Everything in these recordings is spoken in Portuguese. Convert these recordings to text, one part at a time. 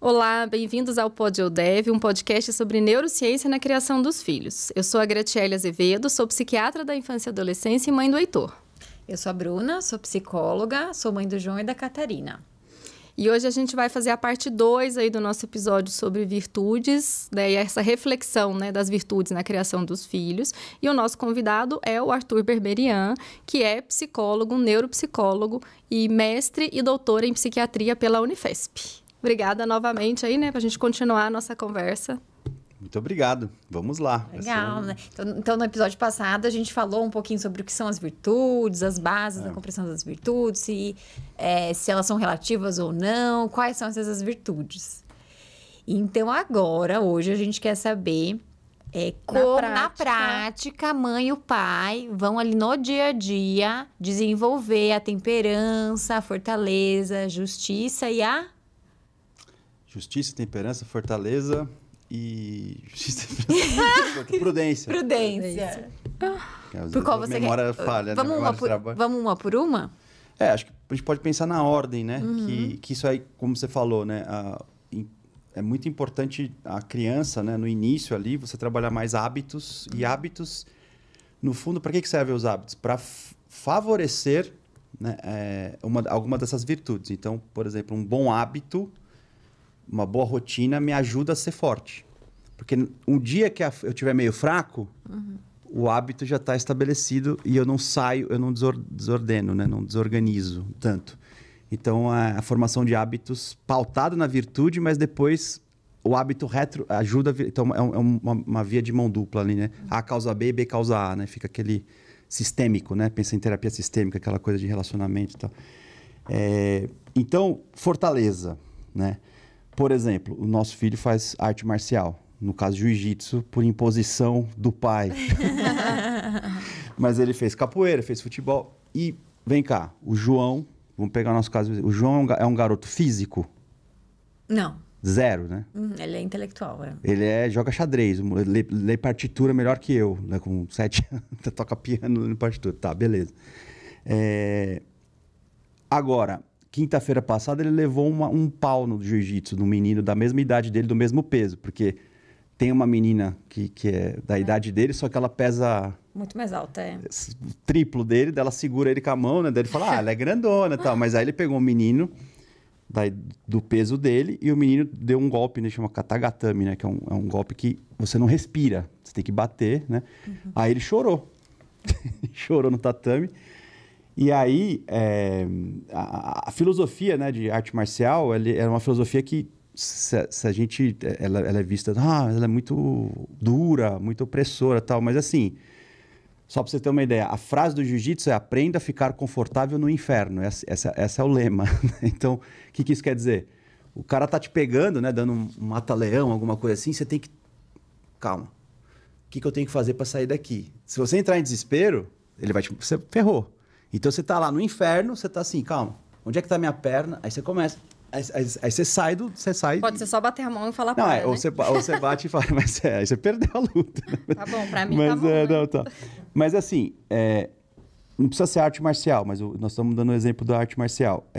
Olá, bem-vindos ao Pod Eu Dev, um podcast sobre neurociência na criação dos filhos. Eu sou a Graciele Azevedo, sou psiquiatra da infância e adolescência e mãe do Heitor. Eu sou a Bruna, sou psicóloga, sou mãe do João e da Catarina. E hoje a gente vai fazer a parte 2 aí do nosso episódio sobre virtudes, né, e essa reflexão, né, das virtudes na criação dos filhos. E o nosso convidado é o Arthur Berberian, que é psicólogo, neuropsicólogo e mestre e doutor em psiquiatria pela Unifesp. Obrigada novamente aí, né, pra gente continuar a nossa conversa. Muito obrigado. Vamos lá. Legal, né? Então, no episódio passado, a gente falou um pouquinho sobre o que são as virtudes, as bases da compreensão das virtudes, se elas são relativas ou não, quais são essas virtudes. Então, agora, hoje, a gente quer saber como, na prática, a mãe e o pai vão ali no dia a dia desenvolver a temperança, a fortaleza, a justiça e a... Justiça, temperança, fortaleza... E prudência. Prudência. Por qual você memória quer? Falha, vamos uma por uma? Acho que a gente pode pensar na ordem, né? Que isso aí, como você falou, né? É muito importante a criança, né? No início ali, você trabalhar mais hábitos. E hábitos, no fundo, para que servem os hábitos? Para favorecer, né, alguma dessas virtudes. Então, por exemplo, um bom hábito... Uma boa rotina me ajuda a ser forte. Porque um dia que eu estiver meio fraco, o hábito já está estabelecido e eu não saio, eu não desordeno, né? Não desorganizo tanto. Então, a formação de hábitos pautado na virtude, mas depois o hábito retro ajuda... Então, é uma via de mão dupla ali, né? A causa B, B causa A, né? Fica aquele sistêmico, né? Pensa em terapia sistêmica, aquela coisa de relacionamento e tal. Então, fortaleza, né? Por exemplo, o nosso filho faz arte marcial. No caso, jiu-jitsu, por imposição do pai. Mas ele fez capoeira, fez futebol. E, vem cá, o João... Vamos pegar o nosso caso. O João é um garoto físico? Não. Zero, né? Ele é intelectual, Ele joga xadrez, lê partitura melhor que eu. Né? Com 7 anos, toca piano no partitura. Tá, beleza. Agora... Quinta-feira passada, ele levou um pau no jiu-jitsu, num menino da mesma idade dele, do mesmo peso. Porque tem uma menina que é da idade dele, só que ela pesa... Muito mais alta, o triplo dele, ela segura ele com a mão, né? Daí ele fala, ela é grandona e tal. Mas aí ele pegou um menino do peso dele e o menino deu um golpe, né? Chama katagatame, né? Que é um golpe que você não respira. Você tem que bater, né? Aí ele chorou. Chorou no tatame. E aí, a filosofia, né, de arte marcial, é uma filosofia que, se a gente... Ela é vista... ela é muito dura, muito opressora e tal. Mas assim, só para você ter uma ideia, a frase do jiu-jitsu é aprenda a ficar confortável no inferno. Essa é o lema. Então, o que isso quer dizer? O cara tá te pegando, né, dando um mata-leão, alguma coisa assim, você tem que... Calma. O que eu tenho que fazer para sair daqui? Se você entrar em desespero, você ferrou. Então, você tá lá no inferno, você tá assim, calma, onde é que tá a minha perna? Aí você começa, aí você sai Pode ser só bater a mão e falar não, para, né? ou você bate e fala, mas aí você perdeu a luta. Tá bom, pra mim mas, tá bom, né? não, tá. Mas assim, não precisa ser arte marcial, mas nós estamos dando um exemplo da arte marcial.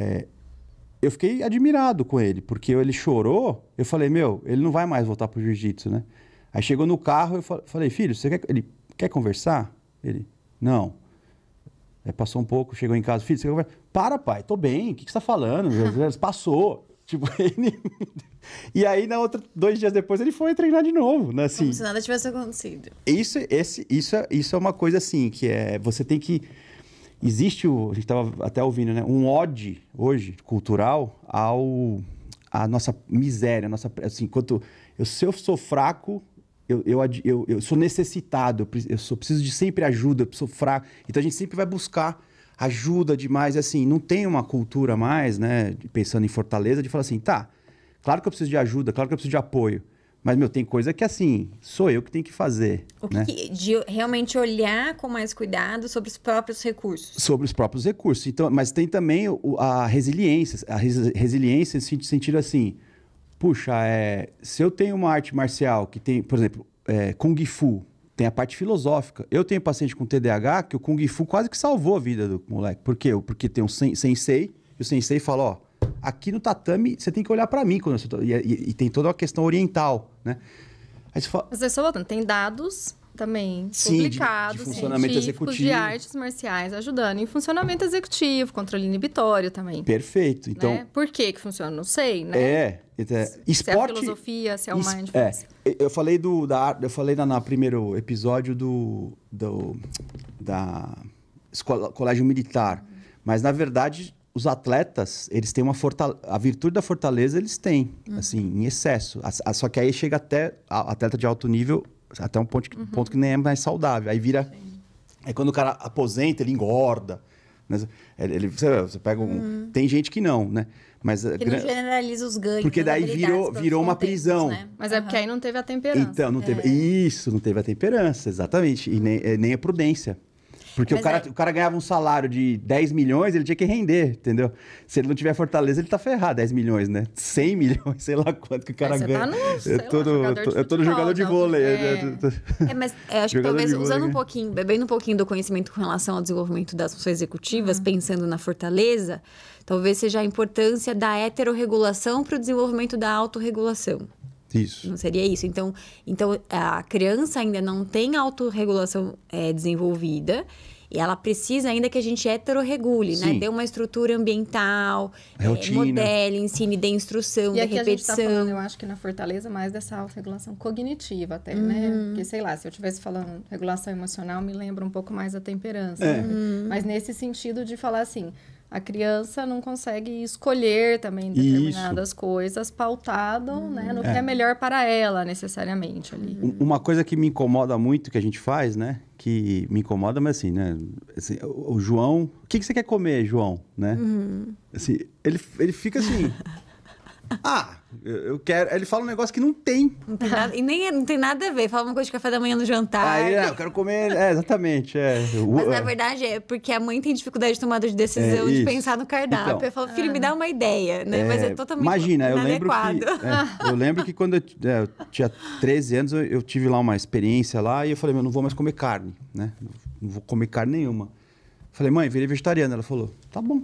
Eu fiquei admirado com ele, porque ele chorou, eu falei, ele não vai mais voltar pro jiu-jitsu, né? Aí chegou no carro, eu falei, filho, ele quer conversar? Ele, não. Aí passou um pouco, chegou em casa, filho, você conversa? Para, pai, tô bem, o que você tá falando? Passou. Tipo, E aí, 2 dias depois, ele foi treinar de novo, né? Assim, como se nada tivesse acontecido. Isso é uma coisa assim, que você tem que... Existe, a gente estava até ouvindo, né? Um ode, hoje, cultural, à nossa miséria, assim, se eu sou fraco... Eu sou necessitado, eu preciso de sempre ajuda, eu sou fraco. Então a gente sempre vai buscar ajuda demais. Assim, não tem uma cultura mais, né, pensando em fortaleza, de falar assim, tá, claro que eu preciso de ajuda, claro que eu preciso de apoio. Mas, tem coisa que assim, sou eu que tenho que fazer. De realmente olhar com mais cuidado sobre os próprios recursos. Sobre os próprios recursos. Então, mas tem também a resiliência. A resiliência no sentido assim... Puxa, se eu tenho uma arte marcial que tem, por exemplo, Kung Fu, tem a parte filosófica. Eu tenho paciente com TDAH que o Kung Fu quase que salvou a vida do moleque. Por quê? Porque tem um sensei, e o sensei fala, aqui no tatame, você tem que olhar para mim. Quando eu tô, e tem toda a questão oriental, né? Aí você fala... Mas eu só voltando, tem dados também publicados, de funcionamento científicos executivo. de artes marciais ajudando em funcionamento executivo, controle inibitório também. Perfeito. Então, né? Por que funciona? Não sei, né? Esporte... Se é a filosofia, se é o mindfulness. Eu falei eu falei no primeiro episódio da colégio militar, mas na verdade os atletas, eles têm a virtude da fortaleza, eles têm, assim, em excesso. Só que aí chega até atleta de alto nível, até um ponto que nem é mais saudável. Aí vira... Aí quando o cara aposenta, ele engorda. Né? Você pega Tem gente que não, né? Mas, que não generaliza os ganhos. Porque daí virou uma prisão. Né? Mas é porque aí não teve a temperança. Então, não teve... Isso, não teve a temperança, exatamente. E nem a prudência. Porque o cara ganhava um salário de 10 milhões, ele tinha que render, entendeu? Se ele não tiver fortaleza, ele tá ferrado. 10 milhões, né? 100 milhões, sei lá quanto que o cara ganha. Tá no, eu tô no jogador de vôlei. Mas acho que talvez usando um pouquinho, bebendo um pouquinho do conhecimento com relação ao desenvolvimento das funções executivas, pensando na fortaleza, talvez seja a importância da heterorregulação para o desenvolvimento da autorregulação. Isso. Não seria isso? Então a criança ainda não tem autorregulação desenvolvida e ela precisa ainda que a gente heterorregule, né? Dê uma estrutura ambiental, modele, ensine, dê instrução, dê repetição. A gente tá falando, eu acho que na fortaleza, mais dessa autorregulação cognitiva até, né? Porque, sei lá, se eu estivesse falando regulação emocional, me lembra um pouco mais a temperança. Né? Mas nesse sentido de falar assim... A criança não consegue escolher também determinadas coisas pautado né, no que é melhor para ela, necessariamente. Ali. Uma coisa que me incomoda muito que a gente faz, né? Que me incomoda, mas assim, né? Assim, o João... O que você quer comer, João? Né? Assim, ele fica assim... eu quero... Ele fala um negócio que não tem. Não tem nada, e não tem nada a ver. Fala uma coisa de café da manhã no jantar. Eu quero comer... exatamente. Mas na verdade é porque a mãe tem dificuldade de tomada de decisão, de pensar no cardápio. Então, eu falo, filho, me dá uma ideia, né? Mas é totalmente inadequado. Eu lembro que quando eu tinha 13 anos, eu tive lá uma experiência lá e eu falei, eu não vou mais comer carne, né? Não vou comer carne nenhuma. Falei, mãe, virei vegetariana. Ela falou, tá bom.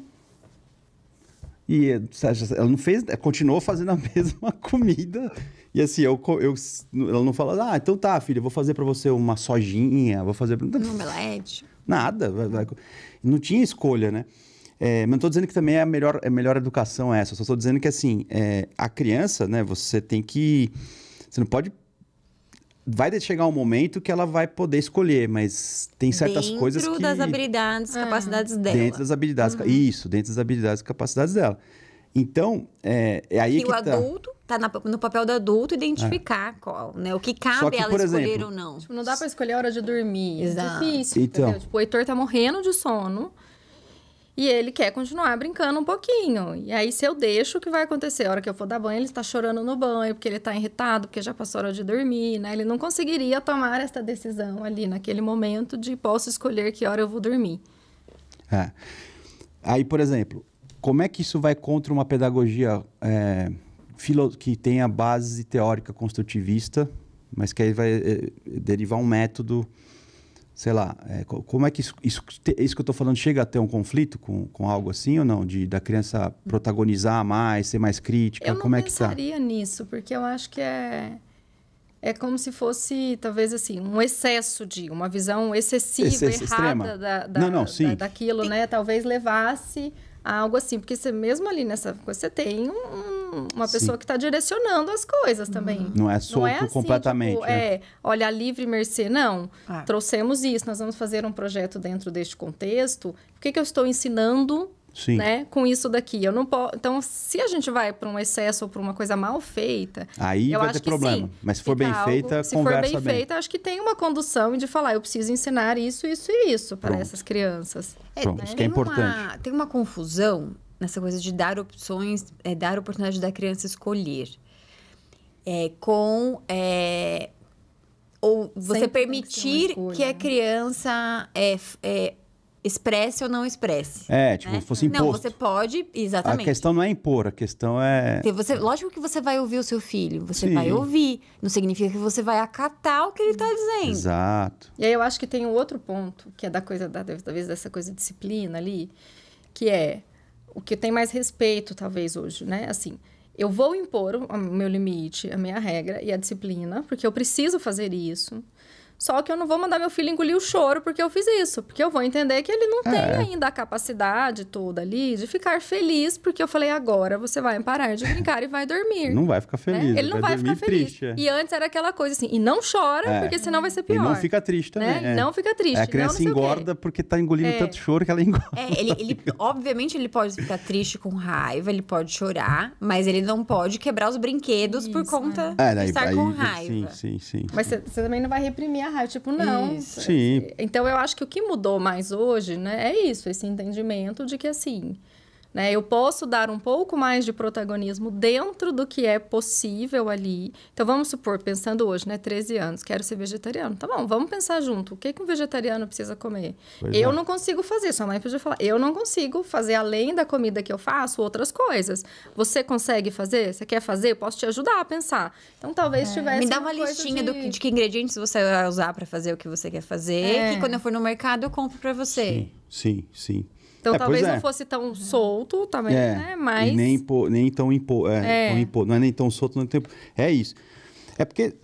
E ela não fez, continuou fazendo a mesma comida. E assim, ela não fala, então tá, filha, eu vou fazer pra você uma sojinha, vou fazer... Um omelete. Nada. Não tinha escolha, né? Mas não tô dizendo que também é a melhor educação essa. Só tô dizendo que, assim, a criança, né, você tem que... Você não pode... Vai chegar um momento que ela vai poder escolher, mas tem certas coisas que... Dentro das habilidades, capacidades dela. Dentro das habilidades, isso, dentro das habilidades e capacidades dela. Então, é aí que o adulto tá no papel do adulto identificar qual, né? O que cabe ela escolher ou não. Tipo, não dá pra escolher a hora de dormir. Exato. É difícil, entendeu? Tipo, o Heitor tá morrendo de sono... E ele quer continuar brincando um pouquinho. E aí, se eu deixo, o que vai acontecer? A hora que eu for dar banho, ele está chorando no banho, porque ele está irritado, porque já passou a hora de dormir, né? Ele não conseguiria tomar essa decisão ali, naquele momento, de posso escolher que hora eu vou dormir. Aí, por exemplo, como é que isso vai contra uma pedagogia que tem a base teórica construtivista, mas que aí vai derivar um método... Sei lá, como é que isso que eu estou falando chega a ter um conflito com algo assim ou não? Da criança protagonizar mais, ser mais crítica? Eu não pensaria nisso, porque eu acho que é como se fosse, talvez assim, um excesso uma visão excessiva, errada daquilo, né? Talvez levasse a algo assim, porque você mesmo ali nessa coisa, você tem uma pessoa que está direcionando as coisas também. Não é solto assim, completamente. Tipo, olha, livre mercê, não. Trouxemos isso, nós vamos fazer um projeto dentro deste contexto. O que eu estou ensinando, né, com isso daqui? Eu não posso... Então, se a gente vai para um excesso ou para uma coisa mal feita... Aí vai ter problema. Sim, mas se for bem feita, se for bem feita, acho que tem uma condução de falar, eu preciso ensinar isso, isso e isso para essas crianças. Isso que é importante. Tem uma confusão nessa coisa de dar opções, dar a oportunidade da criança escolher. Ou você sempre permitir que a criança expresse ou não expresse. Tipo, fosse imposto. Não, você pode, exatamente. A questão não é impor, a questão é... Lógico que você vai ouvir o seu filho, você vai ouvir. Não significa que você vai acatar o que ele está dizendo. Exato. E aí eu acho que tem um outro ponto, que é talvez dessa coisa de disciplina ali, que é... o que tem mais respeito, talvez, hoje, né? Assim, eu vou impor o meu limite, a minha regra e a disciplina, porque eu preciso fazer isso. Só que eu não vou mandar meu filho engolir o choro porque eu fiz isso. Porque eu vou entender que ele não tem ainda a capacidade toda ali de ficar feliz porque eu falei, agora você vai parar de brincar e vai dormir. Não vai ficar feliz. Né? Ele não vai ficar feliz. Triste, E antes era aquela coisa assim, e não chora porque senão vai ser pior. E não fica triste também. Né? Não fica triste. A criança engorda porque tá engolindo tanto choro que ela engorda. Obviamente ele pode ficar triste com raiva, ele pode chorar, mas ele não pode quebrar os brinquedos por conta de estar com raiva. Sim. Mas você também não vai reprimir a raiva, tipo, não. Isso. Sim. Então, eu acho que o que mudou mais hoje, né, é isso, esse entendimento de que, assim, né, eu posso dar um pouco mais de protagonismo dentro do que é possível ali. Então, vamos supor, pensando hoje, né, 13 anos, quero ser vegetariano. Tá bom, vamos pensar junto. O que um vegetariano precisa comer? Eu não consigo fazer, sua mãe podia falar, eu não consigo fazer, além da comida que eu faço, outras coisas. Você consegue fazer? Você quer fazer? Eu posso te ajudar a pensar. Então, talvez tivesse Me dá uma listinha de que ingredientes você vai usar para fazer o que você quer fazer, que quando eu for no mercado eu compro para você. Sim. Então, talvez não fosse tão solto também, né? Mas... E nem tão impor. Não é nem tão solto, não tem... É isso. É porque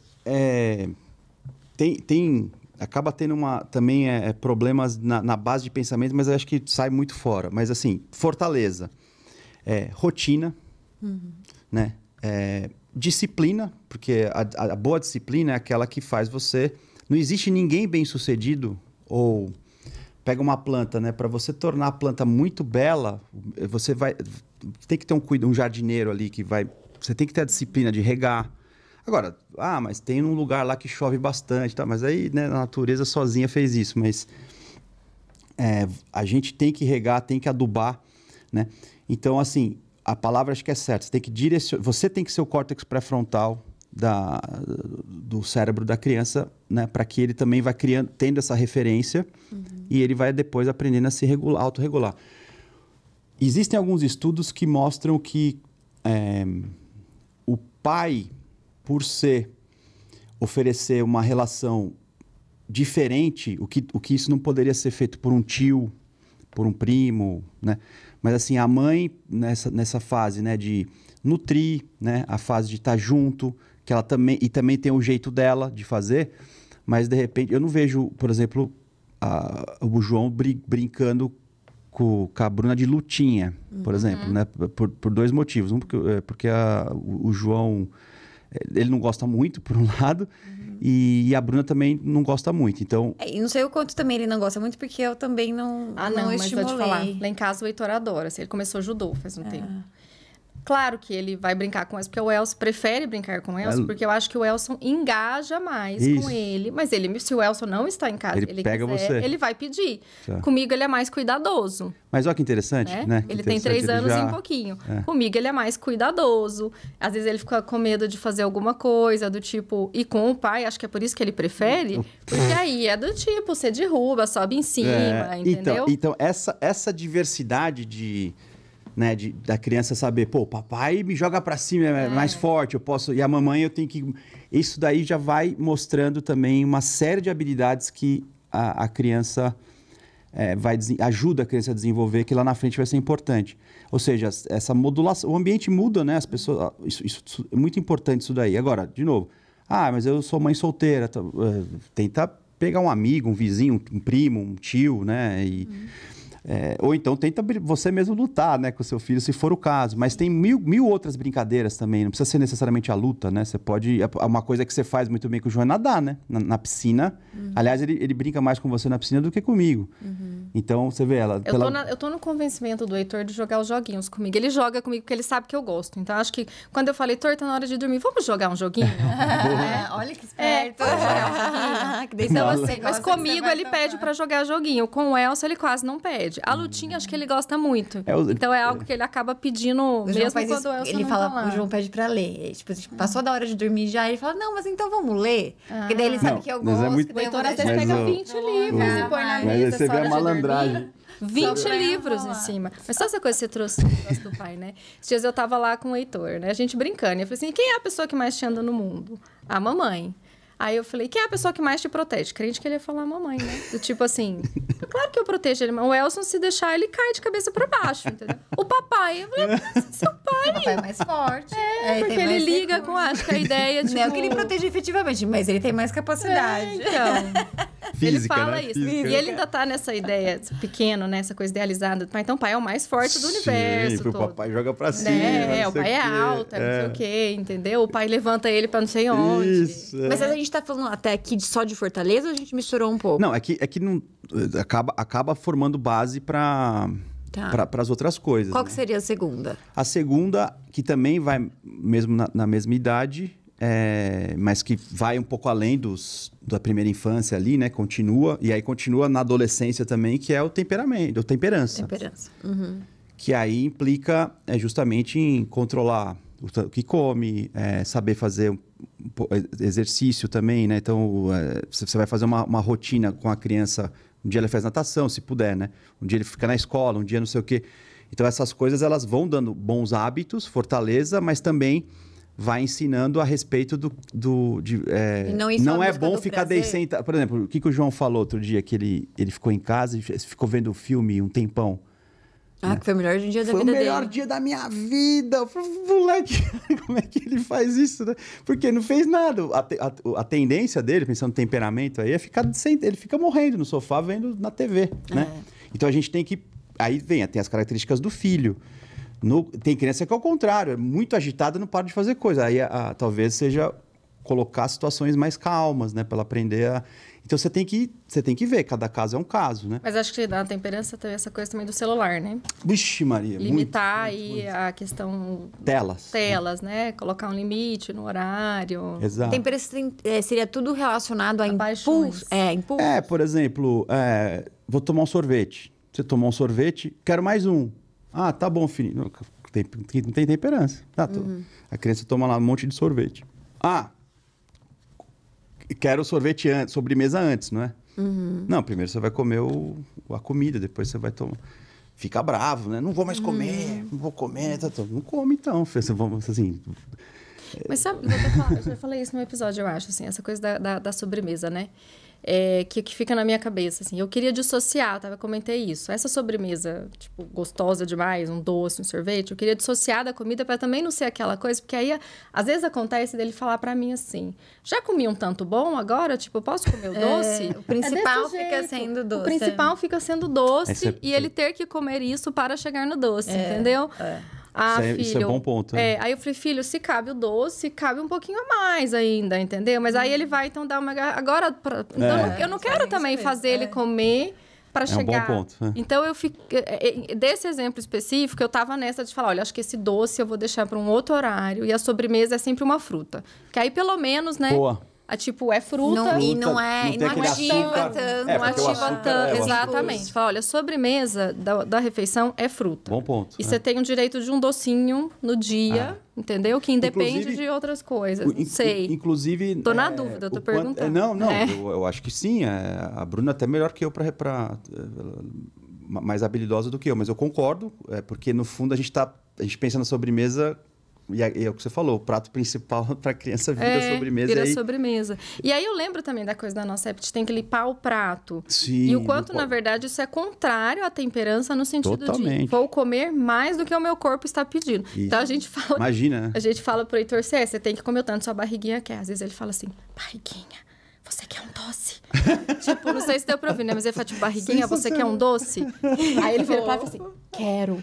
acaba tendo também problemas na base de pensamento, mas eu acho que sai muito fora. Mas, assim, fortaleza. Rotina, né? Disciplina, porque a boa disciplina é aquela que faz você... Não existe ninguém bem-sucedido ou... Pega uma planta, né? Para você tornar a planta muito bela, você vai... Tem que ter um jardineiro ali que vai... Você tem que ter a disciplina de regar. Agora, mas tem um lugar lá que chove bastante, tá? Mas aí, né, a natureza sozinha fez isso. Mas a gente tem que regar, tem que adubar, né? Então, assim, a palavra acho que é certa. Você tem que ser o córtex pré-frontal do cérebro da criança, né, para que ele também vá tendo essa referência e ele vai depois aprendendo a se autorregular. Existem alguns estudos que mostram que o pai, por oferecer uma relação diferente, o que isso não poderia ser feito por um tio, por um primo, né? Mas assim, a mãe nessa fase, né, de nutrir, né, a fase de estar junto, que ela também tem o jeito dela de fazer, mas de repente eu não vejo, por exemplo, o João brincando com a Bruna de lutinha, por exemplo, né? Por dois motivos. Um, porque o João ele não gosta muito, por um lado, e a Bruna também não gosta muito. Então... E não sei o quanto também ele não gosta muito, porque eu também não mas estimulei. vou te falar. Lá em casa o Heitor adora. Assim, ele começou judô faz um tempo. Claro que ele vai brincar com o Elson, porque o Elson prefere brincar com o Elson, porque eu acho que o Elson engaja mais com ele. Mas se o Elson não está em casa, ele pega quiser, ele vai pedir. Certo. Comigo ele é mais cuidadoso. Mas olha que interessante, né? Ele tem 3 anos e um pouquinho. Comigo ele é mais cuidadoso. Às vezes ele fica com medo de fazer alguma coisa do tipo... E com o pai, acho que é por isso que ele prefere. Porque aí é do tipo, você derruba, sobe em cima, entendeu? Então essa diversidade né, da criança saber, pô, papai me joga pra cima, é mais forte, eu posso... E a mamãe eu tenho que... Isso daí já vai mostrando também uma série de habilidades que a criança ajuda a criança a desenvolver, que lá na frente vai ser importante. Ou seja, essa modulação... O ambiente muda, né? As pessoas... Isso é muito importante isso daí. Agora, de novo, mas eu sou mãe solteira. Tenta pegar um amigo, um vizinho, um primo, um tio, né? Ou então tenta você mesmo lutar, né, com o seu filho, se for o caso. Mas tem mil outras brincadeiras também. Não precisa ser necessariamente a luta, né? Você pode... Uma coisa que você faz muito bem com o João é nadar, né? Na piscina. Aliás, ele brinca mais com você na piscina do que comigo. Então, você vê ela... Eu tô no convencimento do Heitor de jogar os joguinhos comigo. Ele joga comigo porque ele sabe que eu gosto. Então, acho que quando eu falei, Heitor, tá na hora de dormir, vamos jogar um joguinho? Olha que esperto. Então, assim, mas comigo ele pede pra jogar joguinho. Com o Elson, ele quase não pede. A lutinha, acho que ele gosta muito. Então, é algo que ele acaba pedindo, mesmo quando o Elson ele não fala, tá lá. O João pede pra ler. Tipo, passou da hora de dormir já, ele fala, não, mas então vamos ler. Porque daí ele sabe que eu gosto. O Heitor às vezes pega 20 livros e põe na mesa. Mas você vê a malandragem. 20 livros em cima. Mas só essa coisa que você trouxe do pai, né? Esses dias eu tava lá com o Heitor, né? A gente brincando. E eu falei assim, quem é a pessoa que mais te anda no mundo? A mamãe. Aí eu falei, quem é a pessoa que mais te protege? Crente que ele ia falar a mamãe, né? Do tipo assim, Claro que eu protejo ele, mas o Elson, se deixar, ele cai de cabeça pra baixo, entendeu? O papai, eu falei, seu pai. O papai é mais forte. Porque ele liga com, acho que a ideia, tipo... Não que ele proteja efetivamente, mas ele tem mais capacidade. Então... Física, ele fala né? isso. Física. E ele ainda tá nessa ideia pequeno, né? Essa coisa idealizada do pai. Então, o pai é o mais forte do universo. Sempre, todo. O papai joga pra cima. O pai é alto, não sei o quê, entendeu? O pai levanta ele pra não sei onde. Isso. Mas a gente tá falando até aqui só de Fortaleza ou a gente misturou um pouco? Não, é que não, acaba formando base para as outras coisas. Qual né? que seria a segunda? A segunda, que também vai mesmo na mesma idade, mas que vai um pouco além da primeira infância ali, né? Continua, e aí continua na adolescência também, que é o temperamento, a temperança. Temperança. Que aí implica justamente em controlar o que come, saber fazer exercício também, né? Então, você vai fazer uma rotina com a criança. Um dia ele faz natação, se puder, né? Um dia ele fica na escola, um dia não sei o quê. Então, essas coisas, elas vão dando bons hábitos, fortaleza, mas também vai ensinando a respeito não é bom ficar sentado. Por exemplo, o que o João falou outro dia, que ele ficou em casa e ficou vendo o filme um tempão. Que foi o melhor dia da vida dele. Foi o melhor dia da minha vida. Eu falei, moleque, como é que ele faz isso, né? Porque não fez nada. A tendência dele, pensando no temperamento aí, é ficar ele fica morrendo no sofá vendo na TV, né? Então a gente tem que... Aí tem as características do filho. Tem criança que é o contrário, é muito agitada, não para de fazer coisa. Aí talvez seja colocar situações mais calmas, né? Para ela aprender a... Então você tem que ver, cada caso é um caso, né? Mas acho que na temperança tem essa coisa também do celular, né? Vixe, Maria. Limitar aí a questão... Telas, né? Colocar um limite no horário. Exato. Temperança seria tudo relacionado a impulso. Impulso. Por exemplo, vou tomar um sorvete. Você tomou um sorvete, quero mais um. Ah, tá bom, filho. Não tem temperança. A criança toma lá um monte de sorvete. Quero sorvete sobremesa antes, não é? Não, primeiro você vai comer a comida, depois você vai tomar. Fica bravo, né? Não vou mais comer, não vou comer. Não come então, vamos assim. Mas sabe, eu já falei isso no episódio, eu acho, assim, essa coisa da sobremesa, né? Que fica na minha cabeça, assim. Eu queria dissociar, eu comentei isso. Essa sobremesa, tipo, gostosa demais, um doce, um sorvete, eu queria dissociar da comida para também não ser aquela coisa, porque aí, às vezes acontece dele falar para mim assim, já comi um tanto bom agora? Tipo, eu posso comer o doce? O principal fica sendo doce. O principal fica sendo doce e ele ter que comer isso para chegar no doce, entendeu? Filho, isso é bom ponto. Aí eu falei, filho, se cabe o doce, cabe um pouquinho a mais ainda, entendeu? Mas aí ele vai, então, dar uma... Agora, então, eu não quero também fazer ele comer para chegar. Um bom ponto. Então, eu fiquei... Desse exemplo específico, eu tava nessa de falar, olha, acho que esse doce eu vou deixar para um outro horário e a sobremesa é sempre uma fruta. Que aí, pelo menos, né... Boa. Tipo, é fruta. Não ativa tanto. Não ativa tanto. Exatamente. Fala, olha, a sobremesa da refeição é fruta. Bom ponto. E você tem o direito de um docinho no dia, entendeu? Que independe de outras coisas. Não sei. Inclusive... Tô na dúvida, tô perguntando. Eu acho que sim. A Bruna é até melhor que eu mais habilidosa do que eu. Mas eu concordo, porque no fundo a gente pensa na sobremesa... E é o que você falou, o prato principal para a criança vira sobremesa. Vira sobremesa. E aí eu lembro também da coisa da nossa época, tem que limpar o prato. Sim. E o quanto, na verdade, isso é contrário à temperança no sentido de vou comer mais do que o meu corpo está pedindo. Isso. Então a gente fala... Imagina, né? A gente fala pro Heitor, você tem que comer o tanto sua barriguinha quer. Às vezes ele fala assim, barriguinha, você quer um doce? Tipo, não sei se deu pra ouvir, né? Mas ele fala, tipo, barriguinha, você quer um doce? Aí ele vira pra mim e fala assim, quero.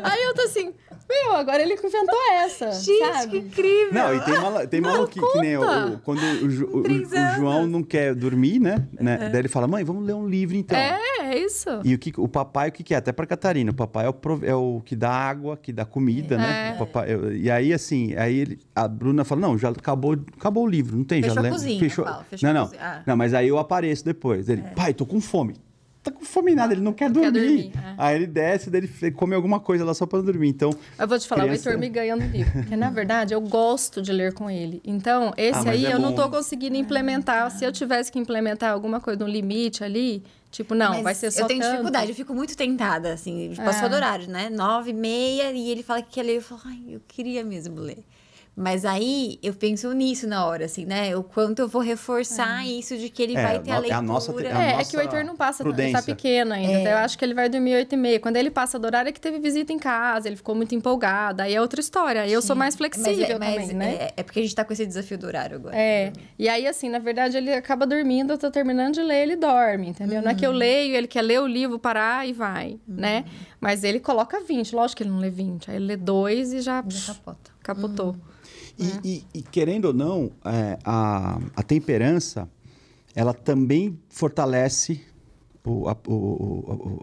Aí eu tô assim... agora ele inventou essa, gente, sabe? Que incrível! Não, e tem maluco que nem quando o João não quer dormir, né? Daí ele fala, mãe, vamos ler um livro então. É isso. E o papai, o que é? Até pra Catarina, o papai é o que dá água, que dá comida, né? O papai, e aí, assim, a Bruna fala, não, já acabou o livro, não tem? Fechou já a cozinha, fechou. Não. Não, mas aí eu apareço depois. Ele, pai, tô com fome. Tá com fome nada, ele não quer dormir. Aí ele desce, daí ele come alguma coisa lá só pra não dormir. Então, eu vou te falar, o Heitor me ganha no livro. Porque, na verdade, eu gosto de ler com ele. Então, esse aí eu não tô conseguindo implementar. Se eu tivesse que implementar alguma coisa no limite ali, tipo, não, vai ser só eu tenho tanto. dificuldade, eu fico muito tentada, assim. Passou do horário, né? 9h30, e ele fala que quer ler. Eu falo, ai, eu queria mesmo ler. Mas aí eu penso nisso na hora, assim, né? O quanto eu vou reforçar isso de que ele vai ter a leitura. É que o Heitor não passa, ele tá pequeno ainda. Então eu acho que ele vai dormir 8h30. Quando ele passa do horário, é que teve visita em casa, ele ficou muito empolgado. Aí é outra história. Aí eu sou mais flexível também, né? É porque a gente tá com esse desafio do horário agora. E aí, assim, na verdade, ele acaba dormindo, eu tô terminando de ler, ele dorme, entendeu? Não é que eu leio, ele quer ler o livro, parar e vai, né? Mas ele coloca 20, lógico que ele não lê 20. Aí ele lê 2 e já capotou. E querendo ou não, a temperança, ela também fortalece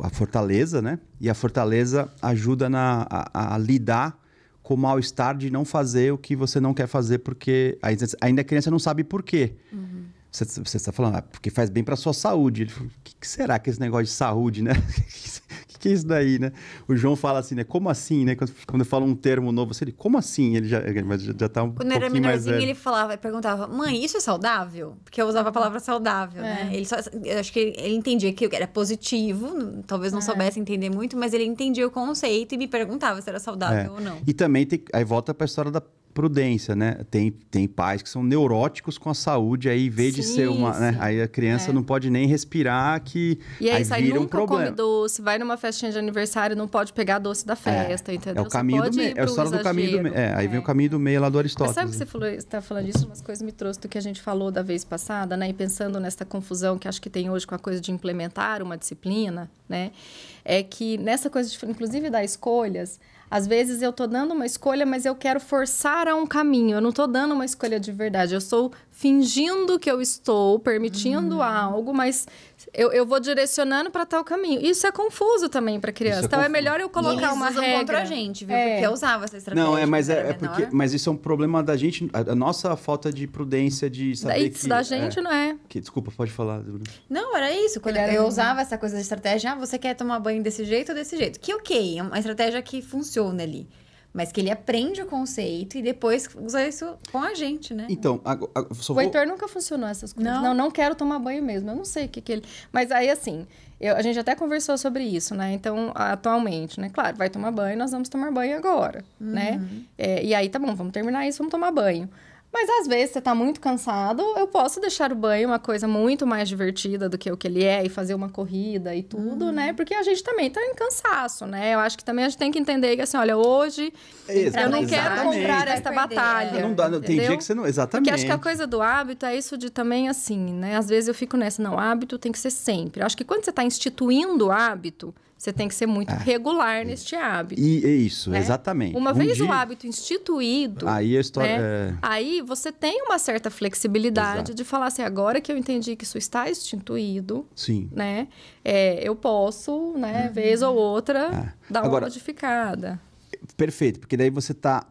a fortaleza, né? E a fortaleza ajuda a lidar com o mal-estar de não fazer o que você não quer fazer, porque ainda a criança não sabe por quê. Você está falando, porque faz bem para a sua saúde. Ele falou, o que será que esse negócio de saúde, né? O que é isso daí, né? O João fala assim, né? Como assim, né? Quando eu falo um termo novo, ele, como assim? Ele já tá um pouquinho mais velho. Quando era menorzinho, ele perguntava, mãe, isso é saudável? Porque eu usava a palavra saudável, né? Eu acho que ele entendia que era positivo, talvez não soubesse entender muito, mas ele entendia o conceito e me perguntava se era saudável ou não. E também aí volta para a história da prudência, né? Tem pais que são neuróticos com a saúde, aí em vez de ser né? Aí a criança não pode nem respirar, e aí vira um problema. Come doce, vai numa festinha de aniversário, não pode pegar doce da festa, entendeu? É o caminho do meio, é a história do caminho do meio. Aí vem o caminho do meio lá do Aristóteles. Mas sabe que você está falando disso, umas coisas me trouxe do que a gente falou da vez passada, né? E pensando nessa confusão que acho que tem hoje com a coisa de implementar uma disciplina, né? É que nessa coisa, inclusive das escolhas, às vezes eu tô dando uma escolha, mas eu quero forçar a um caminho. Eu não tô dando uma escolha de verdade. Eu estou fingindo que eu estou permitindo algo, mas eu vou direcionando para tal caminho. Isso é confuso também para criança. Então é melhor eu colocar uma regra contra a gente, viu? Porque eu usava essa estratégia. Não, mas isso é um problema da gente, a nossa falta de prudência de saber da gente não é. Desculpa, pode falar. Não, era isso. Quando eu usava essa coisa de estratégia, você quer tomar banho desse jeito ou desse jeito? Que ok, é uma estratégia que funciona ali. Mas que ele aprende o conceito e depois usa isso com a gente, né? Então, o Heitor nunca funcionou essas coisas. Não quero tomar banho mesmo. Eu não sei o que ele... Mas aí, assim, a gente até conversou sobre isso, né? Então, atualmente, né? Claro, vai tomar banho, nós vamos tomar banho agora, né? E aí, tá bom, vamos terminar isso, vamos tomar banho. Mas, às vezes, você tá muito cansado, eu posso deixar o banho uma coisa muito mais divertida do que o que ele é e fazer uma corrida e tudo, né? Porque a gente também tá em cansaço, né? Eu acho que também a gente tem que entender que, assim, olha, hoje eu não quero comprar esta batalha. Não dá, tem dia que você não... Exatamente. Porque acho que a coisa do hábito é isso de também, assim, né? Às vezes eu fico nessa, não, hábito tem que ser sempre. Eu acho que quando você tá instituindo o hábito, você tem que ser muito regular neste hábito. E é isso, né? Exatamente. Uma vez o hábito instituído... Aí a história... Né? Aí você tem uma certa flexibilidade de falar assim, agora que eu entendi que isso está instituído, né? Eu posso, né, vez ou outra, dar uma modificada. Perfeito, porque daí você tá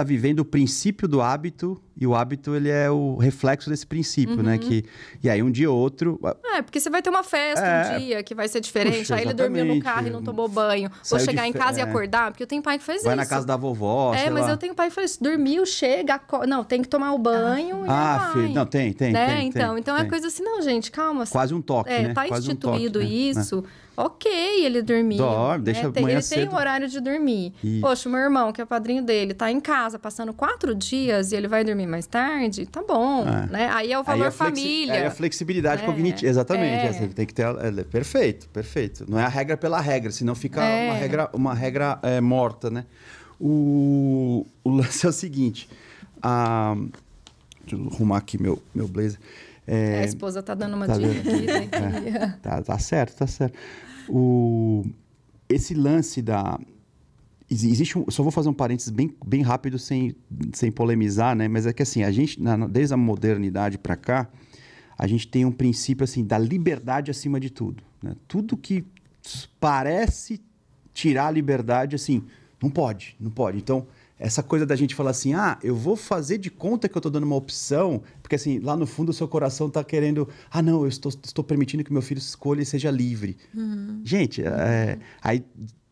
vivendo o princípio do hábito e o hábito, ele é o reflexo desse princípio, né? E aí, um dia ou outro... porque você vai ter uma festa um dia que vai ser diferente. Puxa, aí ele dormiu no carro e não tomou banho. Vou chegar em casa e acordar, porque eu tenho pai que faz isso. Vai na casa da vovó, mas eu tenho pai que faz isso. Dormiu, chega, acorda. Não, tem que tomar o banho e filho, não, tem. Né? Então é coisa assim, não, gente, calma. Quase um toque, né? Tá instituído isso... Ok, ele dormiu. Dorme, deixa amanhã cedo. Ele tem o horário de dormir. Poxa, o meu irmão, que é o padrinho dele, tá em casa passando 4 dias e ele vai dormir mais tarde, tá bom, né? Aí é o valor família. Aí a flexibilidade cognitiva. Exatamente. Tem que ter... Perfeito. Não é a regra pela regra, senão fica uma regra morta, né? O lance é o seguinte. Deixa eu arrumar aqui meu blazer. A esposa tá dando uma dica aqui, né? Tá certo. Esse lance da... Existe só vou fazer um parênteses bem rápido, sem polemizar, né? Mas é que assim, a gente, desde a modernidade para cá, a gente tem um princípio assim, da liberdade acima de tudo, né? Tudo que parece tirar a liberdade, assim, não pode. Então... Essa coisa da gente falar assim, eu vou fazer de conta que eu estou dando uma opção, porque assim, lá no fundo o seu coração está querendo, não, eu estou permitindo que meu filho escolha e seja livre. Gente, aí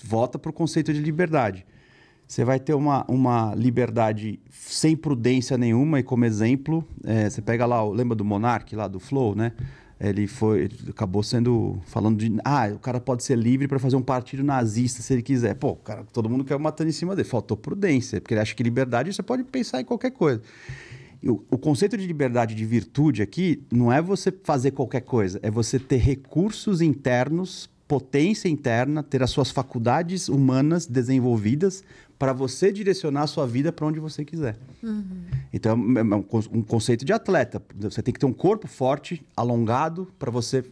volta para o conceito de liberdade. Você vai ter uma liberdade sem prudência nenhuma, e como exemplo, você pega lá, lembra do Monark, lá do Flow, né? ele acabou falando de... o cara pode ser livre para fazer um partido nazista se ele quiser. Pô, cara, todo mundo caiu matando em cima dele. Faltou prudência, porque ele acha que liberdade você pode pensar em qualquer coisa. E o conceito de liberdade, de virtude aqui, não é você fazer qualquer coisa, é você ter recursos internos, potência interna, ter as suas faculdades humanas desenvolvidas para você direcionar a sua vida para onde você quiser. Então, é um conceito de atleta. Você tem que ter um corpo forte, alongado, para você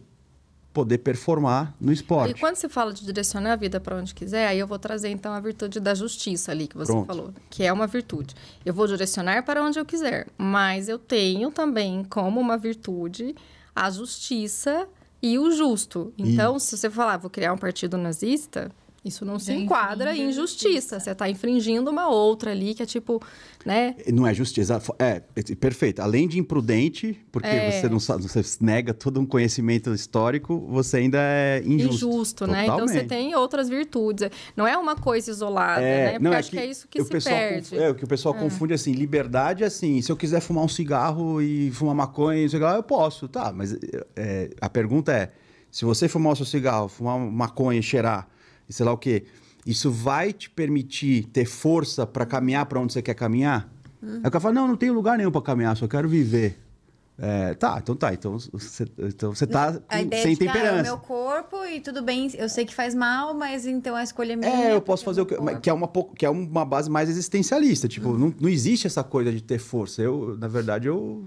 poder performar no esporte. E quando se fala de direcionar a vida para onde quiser, aí eu vou trazer, então, a virtude da justiça ali, que você falou, que é uma virtude. Eu vou direcionar para onde eu quiser, mas eu tenho também como uma virtude a justiça e o justo. Então, se você falar, vou criar um partido nazista, isso não se enquadra em justiça. Você está infringindo uma outra ali, que é tipo, né? Não é justiça. Perfeito. Além de imprudente, porque você não sabe, você nega todo um conhecimento histórico, você ainda é injusto. Injusto, né? Então, você tem outras virtudes. Não é uma coisa isolada, né? Porque acho que é isso que se perde. O que o pessoal confunde, assim, liberdade, assim, se eu quiser fumar um cigarro e fumar maconha, eu posso. Tá, mas a pergunta é, se você fumar o seu cigarro, fumar maconha e cheirar, e sei lá o quê, isso vai te permitir ter força para caminhar para onde você quer caminhar? Aí o cara fala, não tem lugar nenhum para caminhar, só quero viver. Então você tá sem temperança. É o meu corpo e tudo bem, eu sei que faz mal, mas então a escolha é minha. Eu posso fazer o que é uma base mais existencialista. Tipo, não existe essa coisa de ter força. Na verdade, eu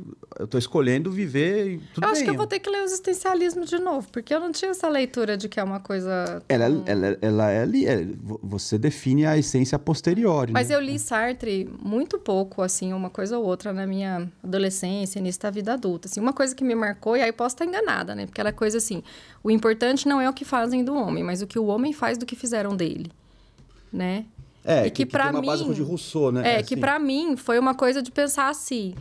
tô escolhendo viver e tudo bem. Eu acho que eu vou ter que ler o existencialismo de novo, porque eu não tinha essa leitura de que é uma coisa... Você define a essência posteriori. Mas né? eu li Sartre muito pouco, assim, uma coisa ou outra na minha adolescência, início da vida adulta. Assim, uma coisa que me marcou, e aí posso estar enganada, né? Porque era coisa assim, o importante não é o que fazem do homem, mas o que o homem faz do que fizeram dele, né? E que tem uma base de Rousseau, né? Que pra mim foi uma coisa de pensar assim,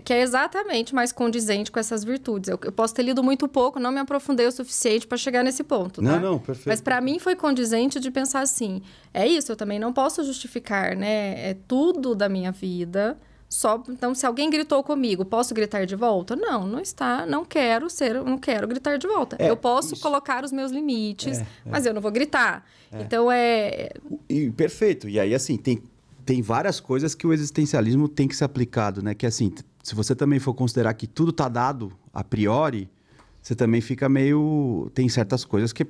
que é exatamente mais condizente com essas virtudes. Eu posso ter lido muito pouco, não me aprofundei o suficiente para chegar nesse ponto, tá? Não, perfeito. Mas para mim foi condizente de pensar assim, é isso, eu também não posso justificar, né? É tudo da minha vida... Então, se alguém gritou comigo, posso gritar de volta? Não está. Não quero gritar de volta. Eu posso colocar os meus limites, mas eu não vou gritar. Então, perfeito. E aí, assim, tem várias coisas que o existencialismo tem que ser aplicado, né? Que, assim, se você também for considerar que tudo está dado a priori, você também fica meio... Tem certas coisas que,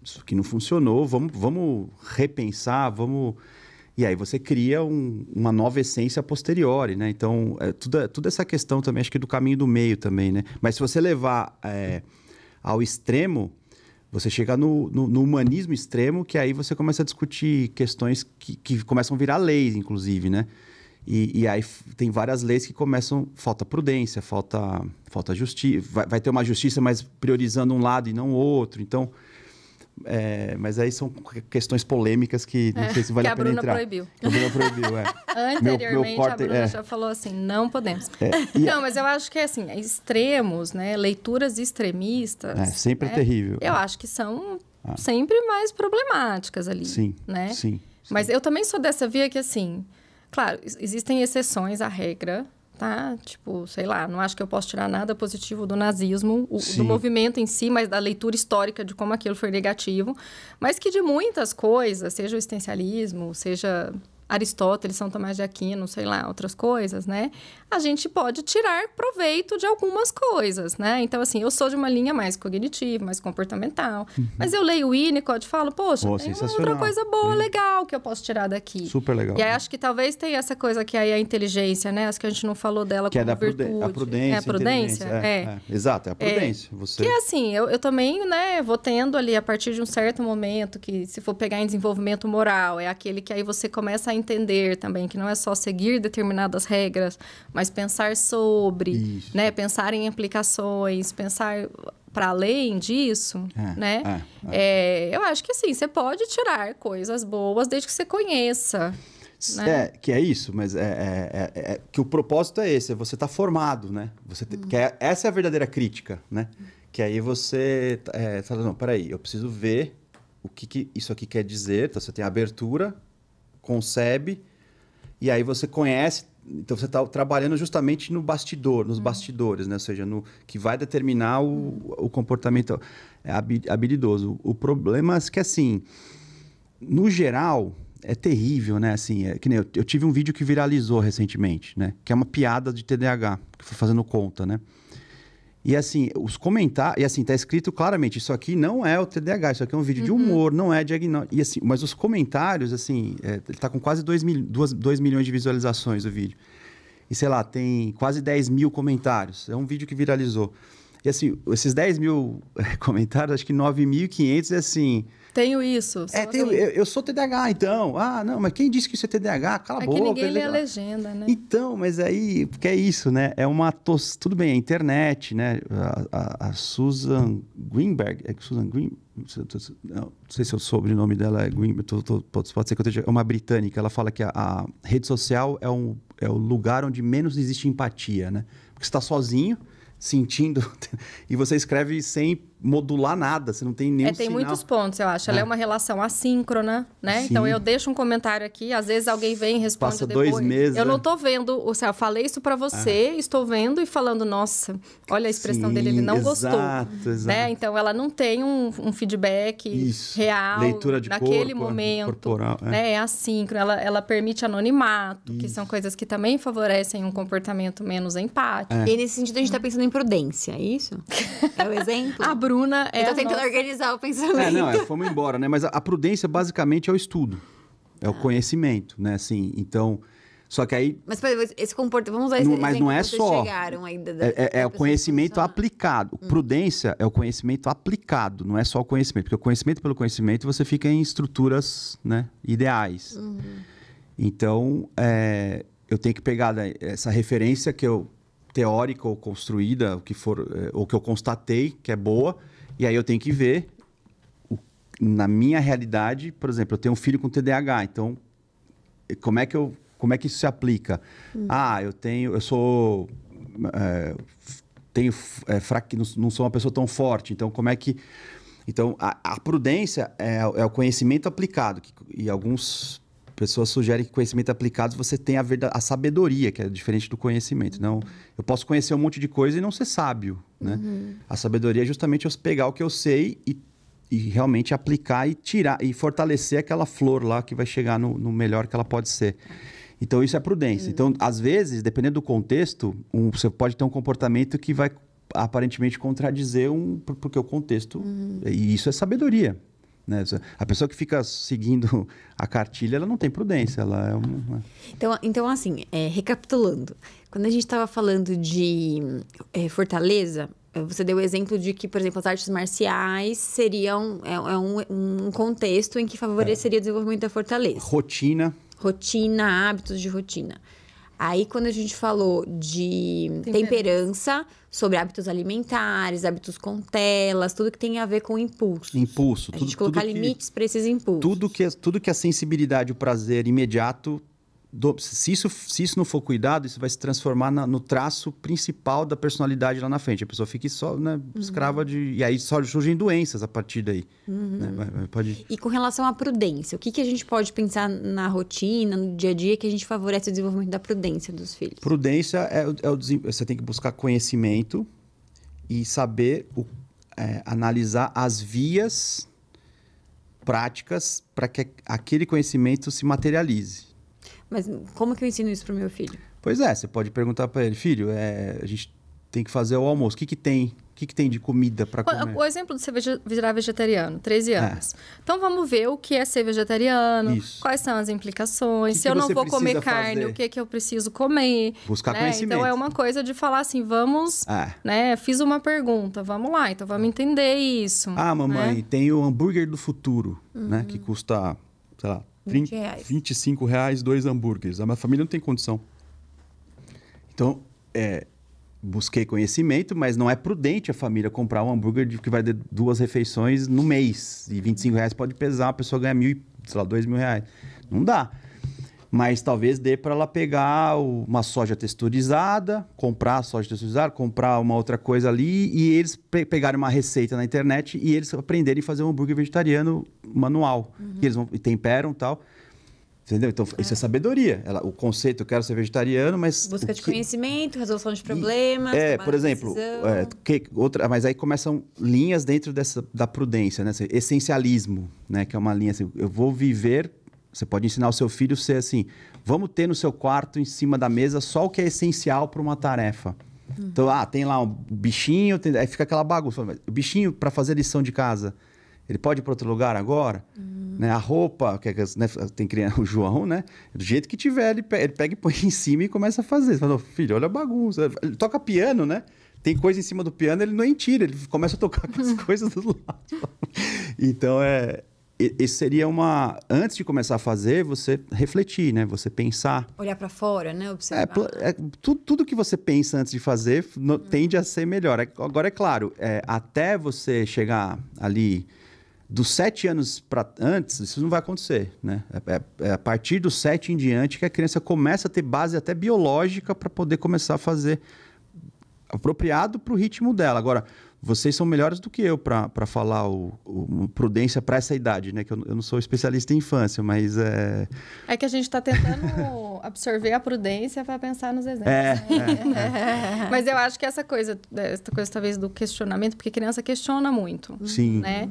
isso aqui não funcionou, vamos repensar, E aí você cria uma nova essência a posteriori, né? Então, tudo essa questão também, acho que do caminho do meio também, né? Mas se você levar ao extremo, você chega no humanismo extremo, que aí você começa a discutir questões que começam a virar leis, inclusive, né? E aí tem várias leis que começam... Falta prudência, falta justiça. Vai ter uma justiça, mas priorizando um lado e não o outro. Então... mas aí são questões polêmicas que não sei se vale a pena entrar. Que a Bruna proibiu, Anteriormente, a Bruna já falou assim, não podemos. Não, mas eu acho que, assim, extremos, né? Leituras extremistas... sempre é terrível. Eu acho que são sempre mais problemáticas ali, sim, né? Sim. Mas eu também sou dessa via que, assim... Claro, existem exceções à regra... Tá? Tipo, sei lá, não acho que eu posso tirar nada positivo do nazismo, do movimento em si, mas da leitura histórica de como aquilo foi negativo. Mas que de muitas coisas, seja o existencialismo, seja Aristóteles, São Tomás de Aquino, sei lá, outras coisas, né? A gente pode tirar proveito de algumas coisas, né? Então, assim, eu sou de uma linha mais cognitiva, mais comportamental. Mas eu leio o Winnicott e falo, poxa, tem uma outra coisa boa, legal, que eu posso tirar daqui. Super legal. E aí, acho que talvez tenha essa coisa que aí é a inteligência, né? Acho que a gente não falou dela que como virtude. A prudência. A prudência? Exato, é a prudência. Você... Que assim, eu também, né, vou tendo ali, a partir de um certo momento, que se for pegar em desenvolvimento moral, é aquele que aí você começa a entender também que não é só seguir determinadas regras, mas pensar sobre, né? Pensar em implicações, pensar para além disso, né? Eu acho que assim, você pode tirar coisas boas desde que você conheça. Né? Que é isso, mas que o propósito é esse, é você estar formado, né? Essa é a verdadeira crítica, né? Que aí você fala, não, peraí, eu preciso ver o que isso aqui quer dizer, então você tem a abertura, concebe, e aí você conhece Então, você está trabalhando justamente no bastidor, nos bastidores, né? Ou seja, no que vai determinar o comportamento habilidoso. O problema é que, assim, no geral, é terrível, né? Assim, que nem eu tive um vídeo que viralizou recentemente, né? Que é uma piada de TDAH, que foi fazendo conta, né? E assim, os comentários... E assim, tá escrito claramente, isso aqui não é o TDAH, isso aqui é um vídeo de humor, não é diagnóstico. E assim, mas os comentários, assim... ele tá com quase 2 milhões de visualizações o vídeo. E sei lá, tem quase 10 mil comentários. É um vídeo que viralizou. E assim, esses 10 mil comentários, acho que 9.500 é assim... Tenho isso. Eu sou TDAH, então. Ah, não, mas quem disse que isso é TDAH? Cala a boca. É que ninguém lê a legenda, né? Então, mas aí, porque é isso, né? É uma... Tudo bem, a internet, né? A Susan Greenberg... É Susan Green... Não sei se o sobrenome dela é Greenberg. Pode ser que eu esteja... É uma britânica. Ela fala que a rede social é o lugar onde menos existe empatia, né? Porque você está sozinho, sentindo... e você escreve sem modular nada, você não tem nenhum tem sinal. muitos pontos, eu acho. Ela é uma relação assíncrona, né? Sim. Então, eu deixo um comentário aqui, às vezes alguém vem e responde Passa depois. 2 meses. Eu não tô vendo, ou seja, eu falei isso pra você, estou vendo e falando, nossa, olha a expressão dele, ele não gostou. Exato. Né? Então, ela não tem um feedback real Leitura de naquele corpo, momento. Corporal, né? É assíncrono, ela permite anonimato, que são coisas que também favorecem um comportamento menos empático. E aí, nesse sentido, a gente tá pensando em prudência, é isso? É o exemplo? A Bruna é Eu tô tentando organizar o pensamento. Fomos embora, né? Mas a prudência, basicamente, é o estudo. É o conhecimento, né? Assim, então... Só que aí... Mas, por exemplo, esse comportamento... Vamos usar esse mas não é que vocês só. chegaram ainda. É o conhecimento aplicado. Prudência é o conhecimento aplicado, não é só o conhecimento. Porque o conhecimento pelo conhecimento, você fica em estruturas, né, ideais. Então, eu tenho que pegar essa referência que eu... teórica ou construída, o que for, ou que eu constatei que é boa, e aí eu tenho que ver na minha realidade, por exemplo, eu tenho um filho com TDAH, então como é que isso se aplica? Não sou uma pessoa tão forte, então como é que... Então, a prudência é o conhecimento aplicado, e alguns... pessoas sugerem que conhecimento aplicado você tem a sabedoria, que é diferente do conhecimento. Não, eu posso conhecer um monte de coisa e não ser sábio, né? A sabedoria é justamente eu pegar o que eu sei e realmente aplicar e tirar e fortalecer aquela flor lá que vai chegar no melhor que ela pode ser. Então, isso é prudência. Então, às vezes, dependendo do contexto, você pode ter um comportamento que vai aparentemente contradizer porque o contexto... E isso é sabedoria. Né? A pessoa que fica seguindo a cartilha, ela não tem prudência, ela é uma... Então assim, recapitulando, quando a gente estava falando de fortaleza, você deu o exemplo de que, por exemplo, as artes marciais seriam um contexto em que favoreceria o desenvolvimento da fortaleza. Rotina, hábitos de rotina. Aí, quando a gente falou de temperança, sobre hábitos alimentares, hábitos com telas, tudo que tem a ver com impulso. Impulso. A gente colocar limites para esses impulsos. Tudo que a sensibilidade, o prazer imediato... Se isso não for cuidado, isso vai se transformar no traço principal da personalidade lá na frente. A pessoa fica só, né, escrava de... E aí só surgem doenças a partir daí. Né? E com relação à prudência, o que a gente pode pensar na rotina, no dia a dia, que a gente favorece o desenvolvimento da prudência dos filhos? Prudência você tem que buscar conhecimento e saber analisar as vias práticas para que aquele conhecimento se materialize. Mas como que eu ensino isso pro meu filho? Pois é, você pode perguntar para ele, filho, a gente tem que fazer o almoço. O que tem de comida para comer? O exemplo de você virar vegetariano, 13 anos. Então, vamos ver o que é ser vegetariano, quais são as implicações. Se eu não vou comer carne, o que eu preciso comer. Buscar né? conhecimento. Então, é uma coisa de falar assim, vamos... né? Fiz uma pergunta, vamos lá. Então, vamos entender isso. Ah, mamãe, né? tem o hambúrguer do futuro, né? Que custa, sei lá, R$25, 2 hambúrgueres. A minha família não tem condição. Então, busquei conhecimento, mas não é prudente a família comprar um hambúrguer que vai dar 2 refeições no mês. E R$25 pode pesar, a pessoa ganha R$2.000. Não dá. Mas talvez dê para ela pegar uma soja texturizada, comprar a soja texturizada, comprar uma outra coisa ali e eles pegarem uma receita na internet e eles aprenderem a fazer um hambúrguer vegetariano manual. E eles temperam e tal. Entendeu? Então, isso é sabedoria. O conceito, eu quero ser vegetariano, mas... Busca de conhecimento, resolução de problemas... por exemplo, mas aí começam linhas dentro da prudência, né? Essencialismo, né? Que é uma linha assim, eu vou viver... Você pode ensinar o seu filho a ser assim, vamos ter no seu quarto, em cima da mesa, só o que é essencial para uma tarefa. Então, tem lá um bichinho, aí fica aquela bagunça. O bichinho, para fazer lição de casa, ele pode ir para outro lugar agora? Né? A roupa, né? Tem criança, o João, né? Do jeito que tiver, ele pega e põe em cima e começa a fazer. Você fala, filho, olha a bagunça. Ele toca piano, né? Tem coisa em cima do piano, ele não tira, ele começa a tocar com as coisas do lado. Então, esse seria antes de começar a fazer, você refletir, né? Você pensar. Olhar para fora, né? Observar. Tudo que você pensa antes de fazer tende a ser melhor. Agora, é claro, até você chegar ali dos 7 anos antes, isso não vai acontecer, né? É a partir dos 7 em diante que a criança começa a ter base até biológica para poder começar a fazer apropriado para o ritmo dela. Agora, vocês são melhores do que eu para falar prudência para essa idade, né? Que eu não sou especialista em infância, mas É que a gente está tentando absorver a prudência para pensar nos exemplos. Mas eu acho que essa coisa talvez do questionamento, porque criança questiona muito. Sim. Né?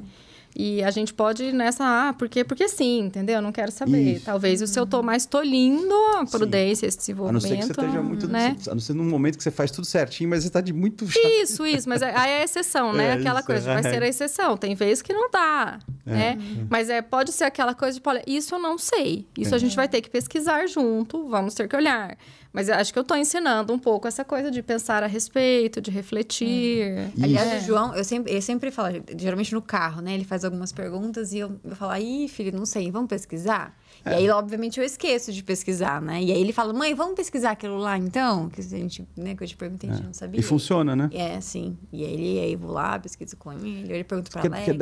E a gente pode ir nessa, porque sim, entendeu? Eu não quero saber. Isso. Talvez se eu tô mais tolindo a prudência, esse desenvolvimento. A não ser que você esteja muito... Né? A não ser num momento que você faz tudo certinho, mas você está de muito... Isso. Mas aí é a exceção, né? Aquela coisa, vai ser a exceção. Tem vezes que não dá, né? Mas pode ser aquela coisa de, olha, isso eu não sei. Isso a gente vai ter que pesquisar junto, vamos ter que olhar. Mas eu acho que eu estou ensinando um pouco essa coisa de pensar a respeito, de refletir. Aliás, o João, eu sempre falo, geralmente no carro, né? Ele faz algumas perguntas e eu falo, filho, não sei, vamos pesquisar? E aí, obviamente, eu esqueço de pesquisar, né? E aí ele fala, mãe, vamos pesquisar aquilo lá, então? Que a gente, né, que eu te perguntei, a gente não sabia. E funciona, né? Sim. E aí eu vou lá, pesquiso com ele pergunto pra Alexa.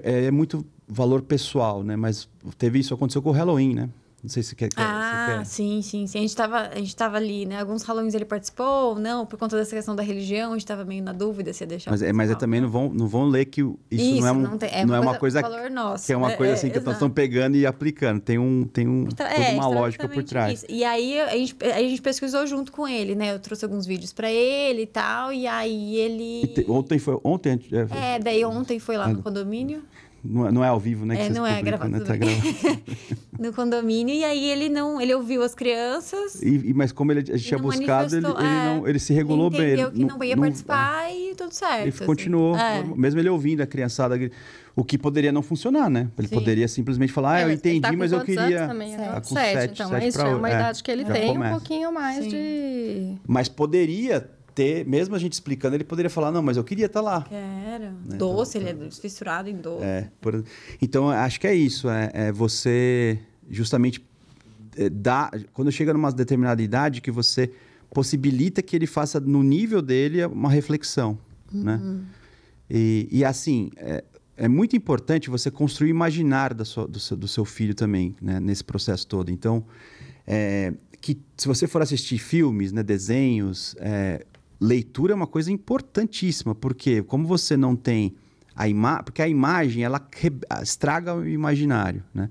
É muito valor pessoal, né? Mas aconteceu com o Halloween, né? Não sei se quer... Sim. A gente tava ali, né? Alguns Halloweens ele participou, não, por conta dessa questão da religião, a gente tava meio na dúvida se ia deixar... Mas também não vão ler que isso não é uma coisa valor nosso, que é uma coisa assim que nós estamos pegando e aplicando. Tem toda uma lógica por trás. Isso. E aí a gente pesquisou junto com ele, né? Eu trouxe alguns vídeos pra ele e tal, e aí ele... Ontem? Daí ontem foi lá no condomínio. Não é ao vivo, né? Não é gravado. Né? Tá gravado. No condomínio, e aí ele ouviu as crianças. Mas como a gente tinha buscado, ele se regulou bem. Ele entendeu que não ia participar e tudo certo. Ele continuou, mesmo ele ouvindo a criançada, o que poderia não funcionar, né? Ele poderia simplesmente falar, eu entendi, mas eu queria... Também, tá com 7, então isso é uma idade que ele tem começa. Um pouquinho mais de... Mas poderia... mesmo a gente explicando, ele poderia falar, não, mas eu queria estar lá. Quero. Né? Doce, ele é fissurado em doce. Então, acho que é isso. Você justamente quando chega numa determinada idade, que você possibilita que ele faça, no nível dele, uma reflexão. Né? E assim, é muito importante você construir o imaginário do seu filho também, né? Nesse processo todo. Então, que se você for assistir filmes, né, desenhos... leitura é uma coisa importantíssima, porque como você não tem porque a imagem, ela estraga o imaginário, né?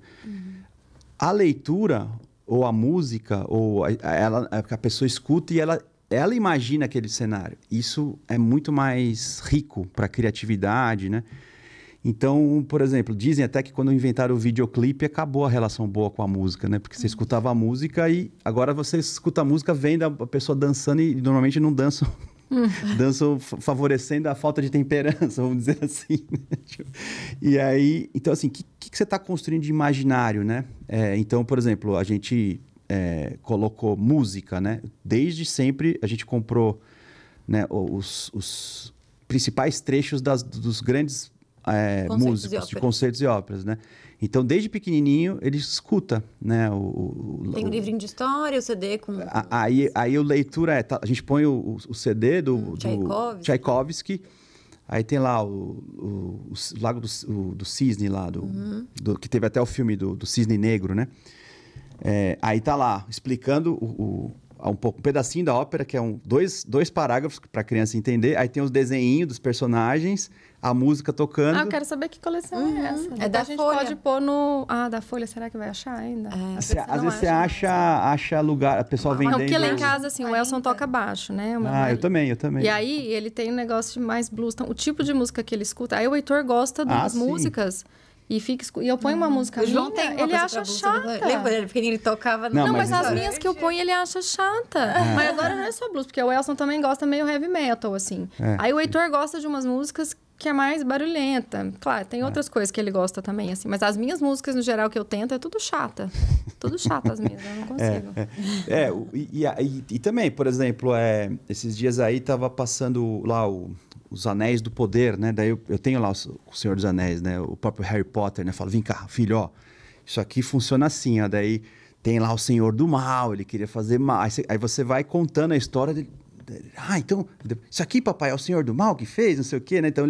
A leitura, ou a música, ou a pessoa escuta e ela imagina aquele cenário. Isso é muito mais rico para a criatividade, né? Então, por exemplo, dizem até que quando inventaram o videoclipe, acabou a relação boa com a música, né? Porque você escutava a música e agora você escuta a música, vendo a pessoa dançando e normalmente não dançam. Dançam favorecendo a falta de temperança, vamos dizer assim. E aí, então assim, o que você está construindo de imaginário, né? Então, por exemplo, a gente colocou música, né? Desde sempre a gente comprou, né, os principais trechos dos grandes... músicos, de concertos e óperas, né? Então, desde pequenininho, ele escuta, né? Tem um livrinho de história, o CD com... Aí o leitura a gente põe o CD do Tchaikovsky, aí tem lá o Lago do Cisne lá, que teve até o filme do Cisne Negro, né? Aí tá lá, explicando um pedacinho da ópera, que é dois parágrafos para a criança entender. Aí tem os desenhinhos dos personagens, a música tocando. Eu quero saber que coleção é essa. É da a gente Folha. pode pôr no... da Folha, será que vai achar ainda? Às vezes você acha lugar, a pessoa vendendo... Porque lá em casa, assim, o Elson toca baixo, né? eu também. E aí, ele tem um negócio de mais blues. Então, o tipo de música que ele escuta... Aí o Heitor gosta das músicas... E eu ponho uma música o João minha, tem uma ele coisa acha pra chata. Lembra dele? Porque ele tocava... Não, mas as minhas que eu ponho, ele acha chata. Mas agora não é só blues, porque o Elson também gosta meio heavy metal, assim. Aí o Heitor gosta de umas músicas que é mais barulhenta. Claro, tem outras coisas que ele gosta também, assim. Mas as minhas músicas, no geral, que eu tento, é tudo chata. Tudo chata as minhas, eu não consigo. E também, por exemplo, esses dias aí tava passando lá os Anéis do Poder, né? Daí eu tenho lá o Senhor dos Anéis, né? O próprio Harry Potter, né? Fala, vem cá, filho, ó. Isso aqui funciona assim, ó. Daí tem lá o Senhor do Mal, ele queria fazer mal. Aí você vai contando a história dele. Então, isso aqui, papai, é o Senhor do Mal que fez, não sei o quê, né? Então,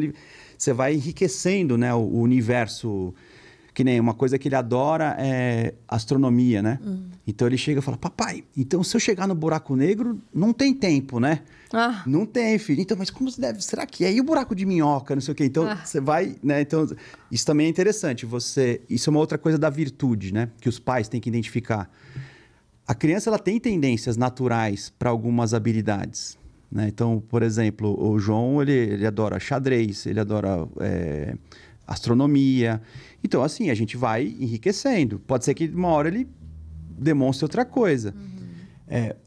você vai enriquecendo, né? O universo... Que nem uma coisa que ele adora é astronomia, né? Então ele chega e fala, papai, então se eu chegar no buraco negro, não tem tempo, né? Não tem, filho. Então, mas como será que é? E o buraco de minhoca, não sei o quê? Então, você vai, né? Então, isso também é interessante. Isso é uma outra coisa da virtude, né? Que os pais têm que identificar. A criança, ela tem tendências naturais para algumas habilidades, né? Então, por exemplo, o João, ele adora xadrez, ele adora... astronomia. Então, assim, a gente vai enriquecendo. Pode ser que uma hora ele demonstre outra coisa.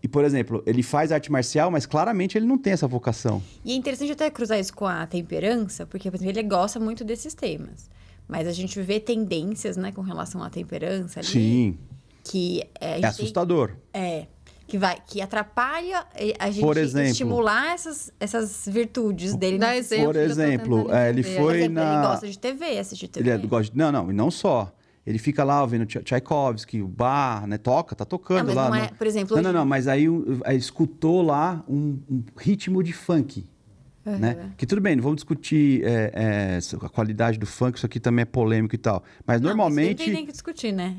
E, por exemplo, ele faz arte marcial, mas claramente ele não tem essa vocação. E é interessante até cruzar isso com a temperança, porque, por exemplo, ele gosta muito desses temas. Mas a gente vê tendências, né, com relação à temperança ali. Sim. Que é assustador. Que atrapalha a gente por exemplo, estimular essas virtudes dele. Dá exemplo. Por exemplo, ele foi ele gosta de TV, assistir TV. Ele gosta e não só. Ele fica lá ouvindo Tchaikovsky, o Bar, né? Tá tocando lá. Não, por exemplo... Não, mas aí escutou lá um ritmo de funk. Né? Que tudo bem, não vamos discutir a qualidade do funk, isso aqui também é polêmico e tal. Mas normalmente... Não tem nem que discutir, né?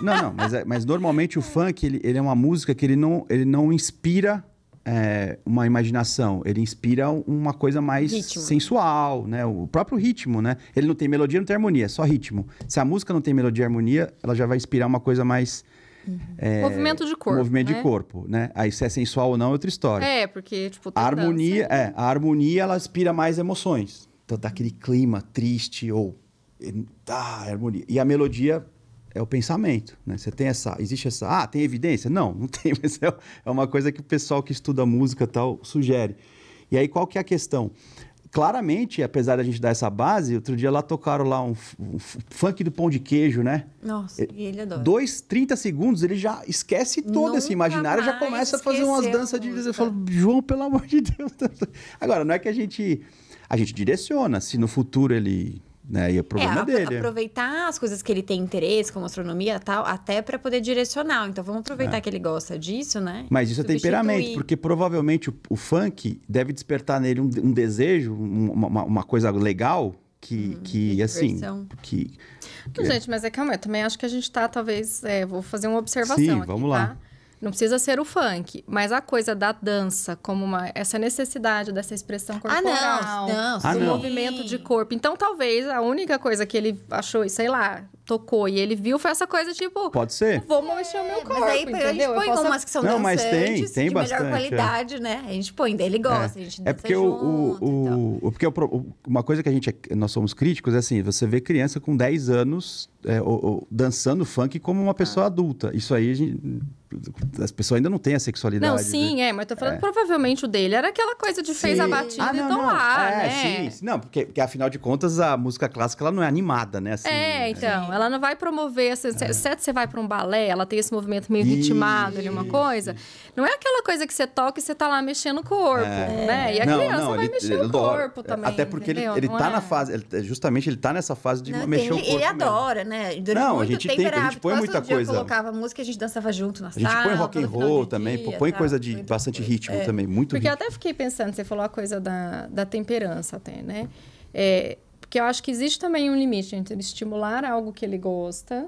Não, mas normalmente o funk, ele é uma música que ele não inspira uma imaginação, ele inspira uma coisa mais sensual, né? O próprio ritmo, né? Ele não tem melodia, não tem harmonia, é só ritmo. Se a música não tem melodia e harmonia, ela já vai inspirar uma coisa mais... movimento de corpo, movimento de corpo, né? Aí se é sensual ou não é outra história. Porque, tipo... A harmonia, ela inspira mais emoções. Então dá aquele clima triste ou... harmonia. E a melodia é o pensamento, né? Você tem existe essa... tem evidência? Não tem, mas é uma coisa que o pessoal que estuda música e tal sugere. E aí, qual que é a questão? Claramente, apesar da gente dar essa base, outro dia lá tocaram lá um funk do pão de queijo, né? Nossa, e ele adora. 30 segundos, ele já esquece todo esse imaginário, já começa a fazer umas danças de... Eu falo, João, pelo amor de Deus. Agora, não é que a gente direciona, se no futuro ele... Né? E é o problema dele. Aproveitar as coisas que ele tem interesse, como astronomia e tal, até para poder direcionar. Então, vamos aproveitar que ele gosta disso, né? Mas isso é temperamento, porque provavelmente o funk deve despertar nele um desejo, uma coisa legal que assim... Gente, mas calma, eu também acho que a gente tá, talvez... vou fazer uma observação Sim, aqui, vamos lá. Tá? Não precisa ser o funk, mas a coisa da dança, como essa necessidade dessa expressão corporal, do movimento de corpo. Então, talvez a única coisa que ele achou, sei lá, tocou e ele viu foi essa coisa tipo... Pode ser. Vou mexer o meu corpo, mas aí, entendeu? A gente põe umas que são dançantes, mas tem de bastante, melhor qualidade, né? A gente põe, daí ele gosta, a gente dança porque junto uma coisa que nós somos críticos é assim, você vê criança com 10 anos dançando funk como uma pessoa adulta. Isso aí, as pessoas ainda não têm a sexualidade. Não, sim, mas tô falando provavelmente o dele era aquela coisa de fez a batida e estão lá, né? Sim. Não, porque afinal de contas a música clássica ela não é animada, né? Assim, então, ela não vai promover, certo, você vai para um balé, ela tem esse movimento meio ritmado ali, uma coisa. Não é aquela coisa que você toca e você tá lá mexendo o corpo, né? E a criança vai mexer o corpo também. Até porque ele tá na fase, justamente ele tá nessa fase de mexer o corpo. Ele adora, né? Durante muito tempo a gente põe muita coisa. Eu colocava música e a gente dançava junto na sala. A gente põe rock and roll também, põe coisa de bastante ritmo também, muito porque ritmo. Porque eu até fiquei pensando, você falou a coisa da temperança até, né? Porque eu acho que existe também um limite entre estimular algo que ele gosta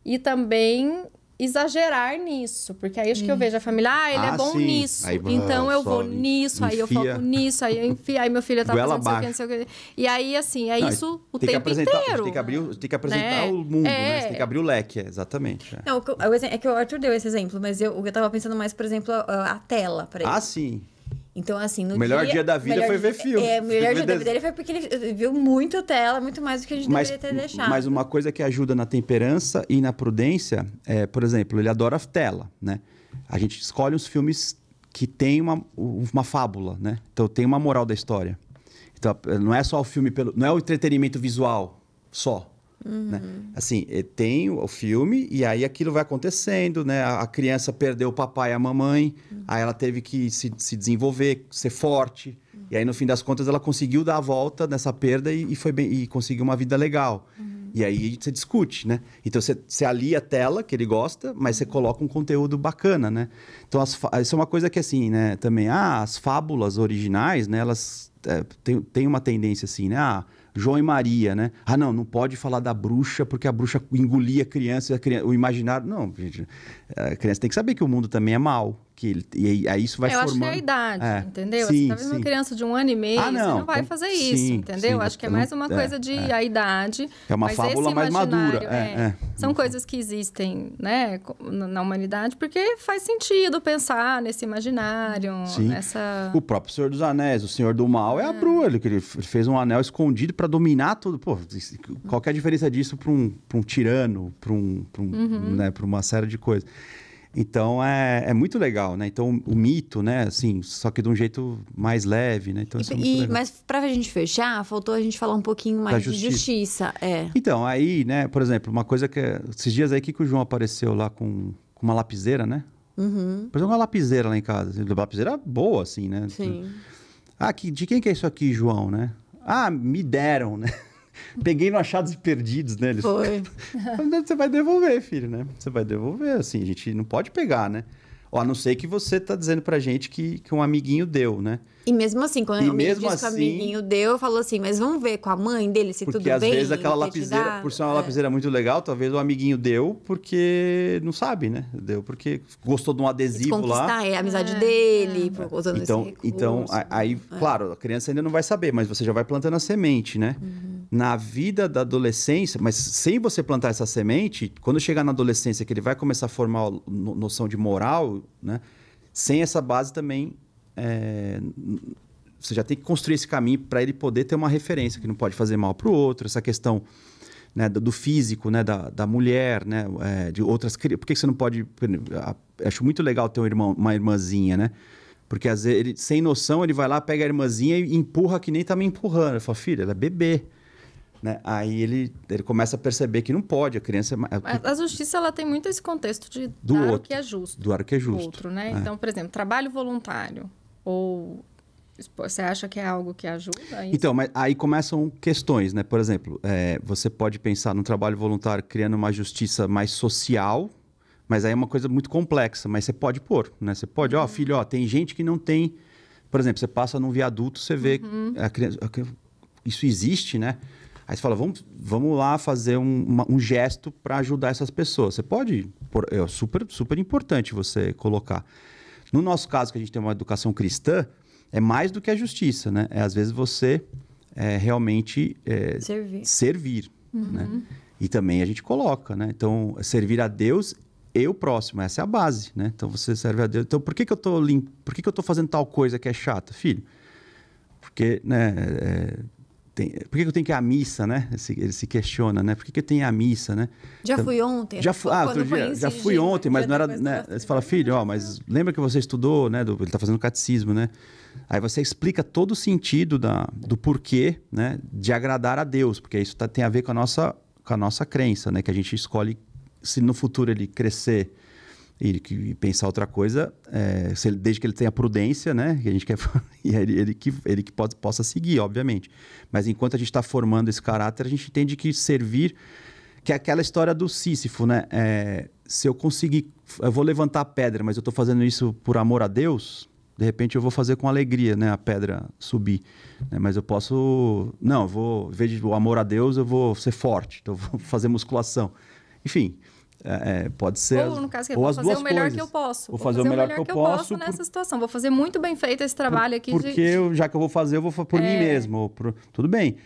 e também exagerar nisso, porque aí acho que eu vejo a família, ele é bom sim. nisso, Aí, então eu vou nisso, aí eu foco nisso, aí eu enfio, aí meu filho tá fazendo não sei o que. E aí, assim, isso o tempo inteiro. Tem que apresentar o mundo, né? Você tem que abrir o leque, exatamente. Não, é que o Arthur deu esse exemplo, mas eu tava pensando mais, por exemplo, a tela pra ele. Sim. Então, assim, no o melhor dia da vida foi ver filme. O melhor dia da vida dele foi porque ele viu muito tela, muito mais do que a gente deveria ter deixado. Mas uma coisa que ajuda na temperança e na prudência é, por exemplo, ele adora tela, né? A gente escolhe uns filmes que tem uma fábula, né? Então, tem uma moral da história. Então, não é só o filme, não é o entretenimento visual só. Né? Assim, tem o filme e aí aquilo vai acontecendo, né? A criança perdeu o papai e a mamãe, aí ela teve que se desenvolver, ser forte. E aí, no fim das contas, ela conseguiu dar a volta nessa perda e conseguiu uma vida legal. E aí você discute, né? Então você alia a tela, que ele gosta, mas você coloca um conteúdo bacana, né? Então, isso é uma coisa que, assim, né? Também, as fábulas originais, né? Elas têm uma tendência assim, né? João e Maria, né? Não pode falar da bruxa porque a bruxa engolia a criança, o imaginário... Não, gente, a criança tem que saber que o mundo também é mau. E aí isso vai formando... Eu acho que é a idade, entendeu? Sim, você tá vendo uma criança de 1 ano e meio, você não vai fazer isso, entendeu? Acho que é mais uma coisa de a idade. É uma fábula mais madura. São coisas que existem, né, na humanidade, porque faz sentido pensar nesse imaginário, nessa... O próprio Senhor dos Anéis, o Senhor do Mal, é a Brua. Ele fez um anel escondido para dominar tudo. Pô, qual que é a diferença disso para um tirano, né, para uma série de coisas? Então, é muito legal, né? Então, o mito, né? Assim, só que de um jeito mais leve, né? Então, isso é muito legal. Mas pra gente fechar, faltou a gente falar um pouquinho mais de justiça. Então, aí, né? Por exemplo, uma coisa que... Esses dias aí, que o João apareceu lá com uma lapiseira, né? Apareceu uma lapiseira lá em casa. Uma lapiseira boa, assim, né? Sim. De quem que é isso aqui, João, né? Me deram, né? Peguei no Achados e Perdidos, né? Foi. Você vai devolver, filho, né? Você vai devolver, assim. A gente não pode pegar, né? Ou a não ser que você tá dizendo pra gente que um amiguinho deu, né? E mesmo assim, quando o amigo disse que o amiguinho deu, falou assim, mas vamos ver com a mãe dele se tudo bem. Porque às vezes aquela lapiseira, por ser uma lapiseira muito legal, talvez o amiguinho deu porque não sabe, né? Deu porque gostou de um adesivo lá. Conquistar a amizade dele, usando esse recurso. Então, aí, claro, a criança ainda não vai saber, mas você já vai plantando a semente, né? Na vida da adolescência, mas sem você plantar essa semente, quando chegar na adolescência, que ele vai começar a formar noção de moral, né? Sem essa base também, você já tem que construir esse caminho para ele poder ter uma referência, que não pode fazer mal para o outro, essa questão, né, do físico, né, da mulher, né, de outras crianças. Por que você não pode... Acho muito legal ter uma irmãzinha, né? Porque às vezes, ele, sem noção, ele vai lá, pega a irmãzinha e empurra que nem tá me empurrando. Ele fala, filha, ela é bebê. Né? Aí ele começa a perceber que não pode, a criança... A justiça, ela tem muito esse contexto de dar o que é justo. Do que é justo. Outro, né? Então, por exemplo, trabalho voluntário. Ou você acha que é algo que ajuda a isso? Então, mas aí começam questões, né? Por exemplo, você pode pensar no trabalho voluntário criando uma justiça mais social, mas aí é uma coisa muito complexa, mas você pode pôr, né? Você pode, filho, tem gente que não tem... Por exemplo, você passa num viaduto, você vê a criança... Isso existe, né? Aí você fala, vamos lá fazer um gesto para ajudar essas pessoas. Você pode... É super, super importante você colocar. No nosso caso, que a gente tem uma educação cristã, é mais do que a justiça, né? Às vezes você realmente servir né? E também a gente coloca, né? Então, servir a Deus e o próximo. Essa é a base, né? Então, você serve a Deus. Então, por que eu tô fazendo tal coisa que é chata, filho? Porque, né... por que eu tenho que ir à missa, né? Ele se questiona, né? Por que eu tenho que ir à missa, né? Já fui ontem. Já fui ontem, mas não era... Né? Você fala, filho, mas lembra que você estudou, né? Ele está fazendo catecismo, né? Aí você explica todo o sentido do porquê, né? De agradar a Deus, porque isso tem a ver com a nossa crença, né? Que a gente escolhe, se no futuro ele crescer e pensar outra coisa, desde que ele tenha prudência, né? Que a gente quer, e ele que possa seguir, obviamente. Mas enquanto a gente está formando esse caráter, a gente entende que servir, que é aquela história do Sísifo, né? Se eu conseguir, eu vou levantar a pedra, mas eu estou fazendo isso por amor a Deus, de repente eu vou fazer com alegria, né? A pedra subir. Né? Mas eu posso... Não, em vez de o amor a Deus, eu vou ser forte, então eu vou fazer musculação. Enfim... Pode ser. Ou, no caso, ou vou as fazer duas o melhor coisas. que eu posso. Vou fazer o melhor que eu posso nessa situação. Vou fazer muito bem feito esse trabalho aqui. Porque já que eu vou fazer, eu vou por mim mesmo. Tudo bem.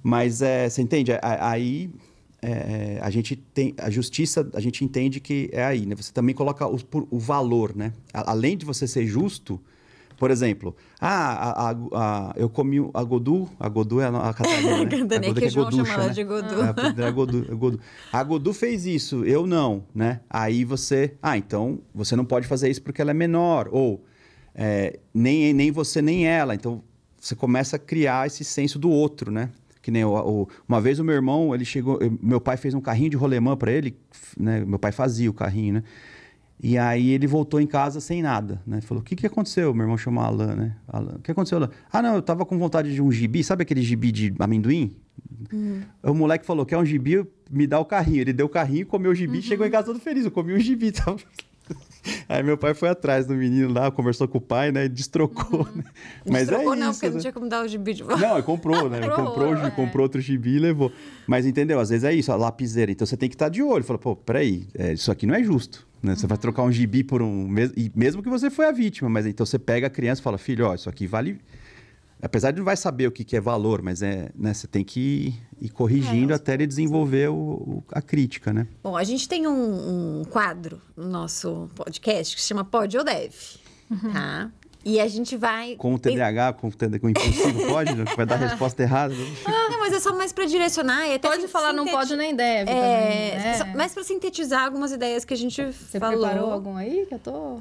Mas você entende? Aí a gente tem... A justiça, a gente entende que é aí, né? Você também coloca o valor, né? Além de você ser justo... Por exemplo, eu comi a Godu é a Catarina, né? Que João chama ela de Godu. A Godu fez isso, eu não, né? Aí você... então você não pode fazer isso porque ela é menor. Ou nem você, nem ela. Então, você começa a criar esse senso do outro, né? Que nem uma vez o meu irmão, ele chegou... Meu pai fez um carrinho de rolemã para ele, né? Meu pai fazia o carrinho, né? E aí ele voltou em casa sem nada, né? Falou, o que aconteceu? Meu irmão chama Alan, né? Alan, o que aconteceu, Alan? Não, eu tava com vontade de um gibi. Sabe aquele gibi de amendoim? O moleque falou, quer um gibi? Me dá o carrinho. Ele deu o carrinho, comeu o gibi, chegou em casa todo feliz. Eu comi um gibi, tá? Aí meu pai foi atrás do menino lá, conversou com o pai, né? E destrocou, né? Mas destrocou isso, não, porque né? não tinha como dar o gibi de volta. Não, ele comprou, né? Comprou outro gibi e levou. Mas entendeu? Às vezes é isso, a lapiseira. Então você tem que estar de olho. Fala, peraí, isso aqui não é justo. Né? Você vai trocar um gibi por e mesmo que você foi a vítima, mas então você pega a criança e fala, filho, isso aqui vale... Apesar de não vai saber o que é valor, mas né, você tem que ir corrigindo até ele desenvolver a crítica, né? Bom, a gente tem um quadro no nosso podcast que se chama Pode ou Deve, tá? E a gente vai... Com o TDAH, com o impulsivo, pode? Vai dar a resposta errada? Não, mas é só mais para direcionar. E até pode falar não pode nem deve também, né? Mais para sintetizar algumas ideias que a gente falou. Você preparou algum aí? Que eu tô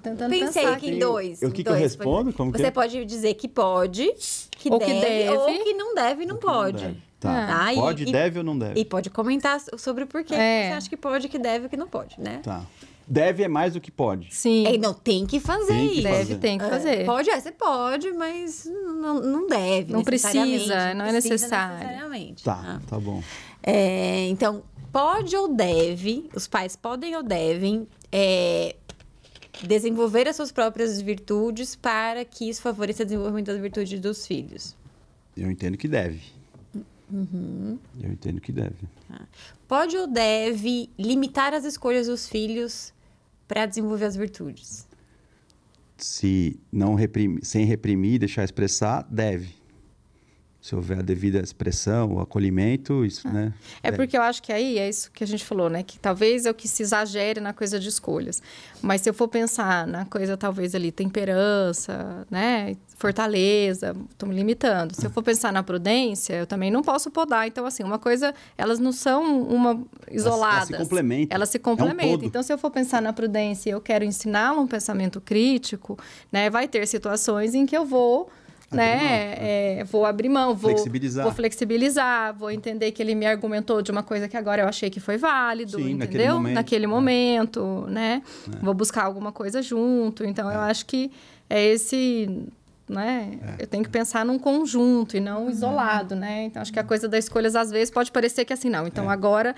tentando pensei pensar aqui em dois. O que eu respondo? Como você pode dizer que pode, que deve, ou que não deve, não pode. Não deve. Tá. Pode, deve ou não deve? E pode comentar sobre o porquê você acha que pode, que deve, que não pode, né? Tá. Deve é mais do que pode. Sim. Não, tem que fazer isso. Tem que fazer. Você pode, mas não deve. Não precisa, não é necessário. Necessariamente. Tá bom. Então, pode ou deve, os pais podem ou devem desenvolver as suas próprias virtudes para que isso favoreça o desenvolvimento das virtudes dos filhos. Eu entendo que deve. Eu entendo que deve. Pode ou deve limitar as escolhas dos filhos para desenvolver as virtudes? Se não sem reprimir, deixar expressar, deve. Se houver a devida expressão, o acolhimento, isso, né? Porque eu acho que aí é isso que a gente falou, né? Que talvez eu que se exagere na coisa de escolhas. Mas se eu for pensar na coisa, talvez ali, temperança, né? Fortaleza, estou me limitando. Se eu for pensar na prudência, eu também não posso podar. Então, assim, uma coisa, elas não são isoladas. Elas se complementam. Elas se complementam. Então, se eu for pensar na prudência e eu quero ensiná-la um pensamento crítico, né? Vai ter situações em que eu vou... vou abrir mão, vou flexibilizar, vou entender que ele me argumentou de uma coisa que agora eu achei que foi válido, entendeu? Naquele momento, né? Vou buscar alguma coisa junto. Então, eu acho que né? Eu tenho que pensar num conjunto e não isolado, né? Então, acho que a coisa das escolhas, às vezes, pode parecer que assim, não. Então, agora...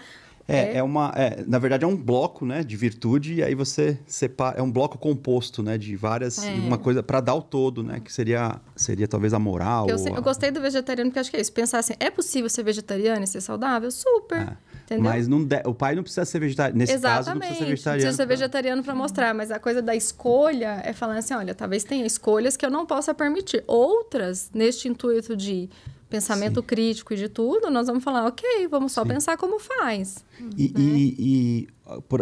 na verdade, é um bloco, né, de virtude, e aí você separa... É um bloco composto, né, de várias... Uma coisa para dar o todo, né, que seria talvez a moral. Eu gostei do vegetariano, porque acho que é isso. Pensar assim, é possível ser vegetariano e ser saudável? Super! Entendeu? Mas o pai não precisa ser vegetariano. Nesse caso, não precisa ser vegetariano. Precisa ser vegetariano para mostrar. Mas a coisa da escolha é falar assim, olha, talvez tenha escolhas que eu não possa permitir. Outras, neste intuito de pensamento crítico e de tudo, nós vamos falar, ok, vamos só pensar como faz.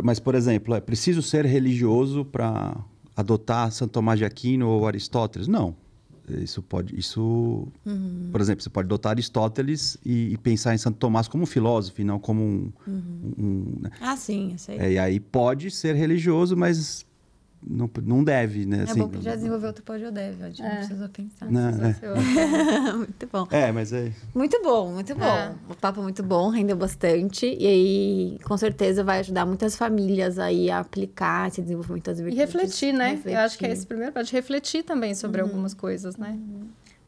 Mas, por exemplo, é preciso ser religioso para adotar Santo Tomás de Aquino ou Aristóteles? Não. Por exemplo, você pode adotar Aristóteles e pensar em Santo Tomás como um filósofo e não como né? Sim, eu sei. E aí pode ser religioso, mas não deve, né? É bom que já desenvolveu outro pode ou deve, a gente não precisa pensar. Muito bom. Mas é... Muito bom, muito bom. O papo muito bom, rendeu bastante. E aí, com certeza, vai ajudar muitas famílias aí a aplicar esse desenvolvimento das virtudes. E refletir, né? Eu acho que é esse primeiro, pode refletir também sobre algumas coisas, né?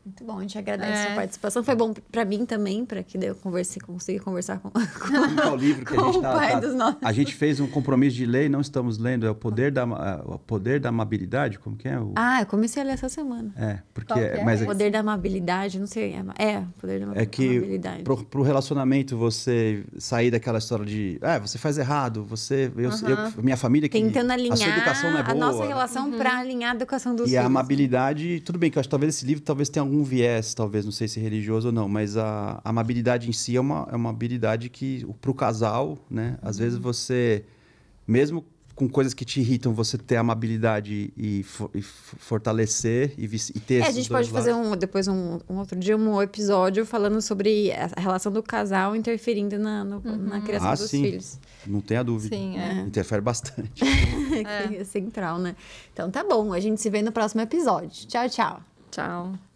Muito bom, a gente agradece a sua participação. Foi bom pra mim também, para que eu consegui conversar com o livro que a gente o pai dos nossos. A gente fez um compromisso de lei, não estamos lendo, é o Poder da Amabilidade, como que é? Eu comecei a ler essa semana. Porque... O Poder da Amabilidade, não sei. Poder da Amabilidade. É que pro relacionamento você sair daquela história de... você faz errado, minha família... Tentando alinhar a sua educação não é boa. A nossa relação para alinhar a educação dos filhos. E a amabilidade... Tudo bem que eu acho que talvez esse livro tenha algum viés, talvez, não sei se religioso ou não, mas a amabilidade em si é uma habilidade que, pro casal, né? Às vezes você, mesmo com coisas que te irritam, você ter amabilidade e fortalecer e ter esses a gente pode fazer depois um outro dia um episódio falando sobre a relação do casal interferindo na criação dos filhos. Não tenha dúvida. Sim, interfere bastante. É central, né? Então tá bom, a gente se vê no próximo episódio. Tchau, tchau. Tchau.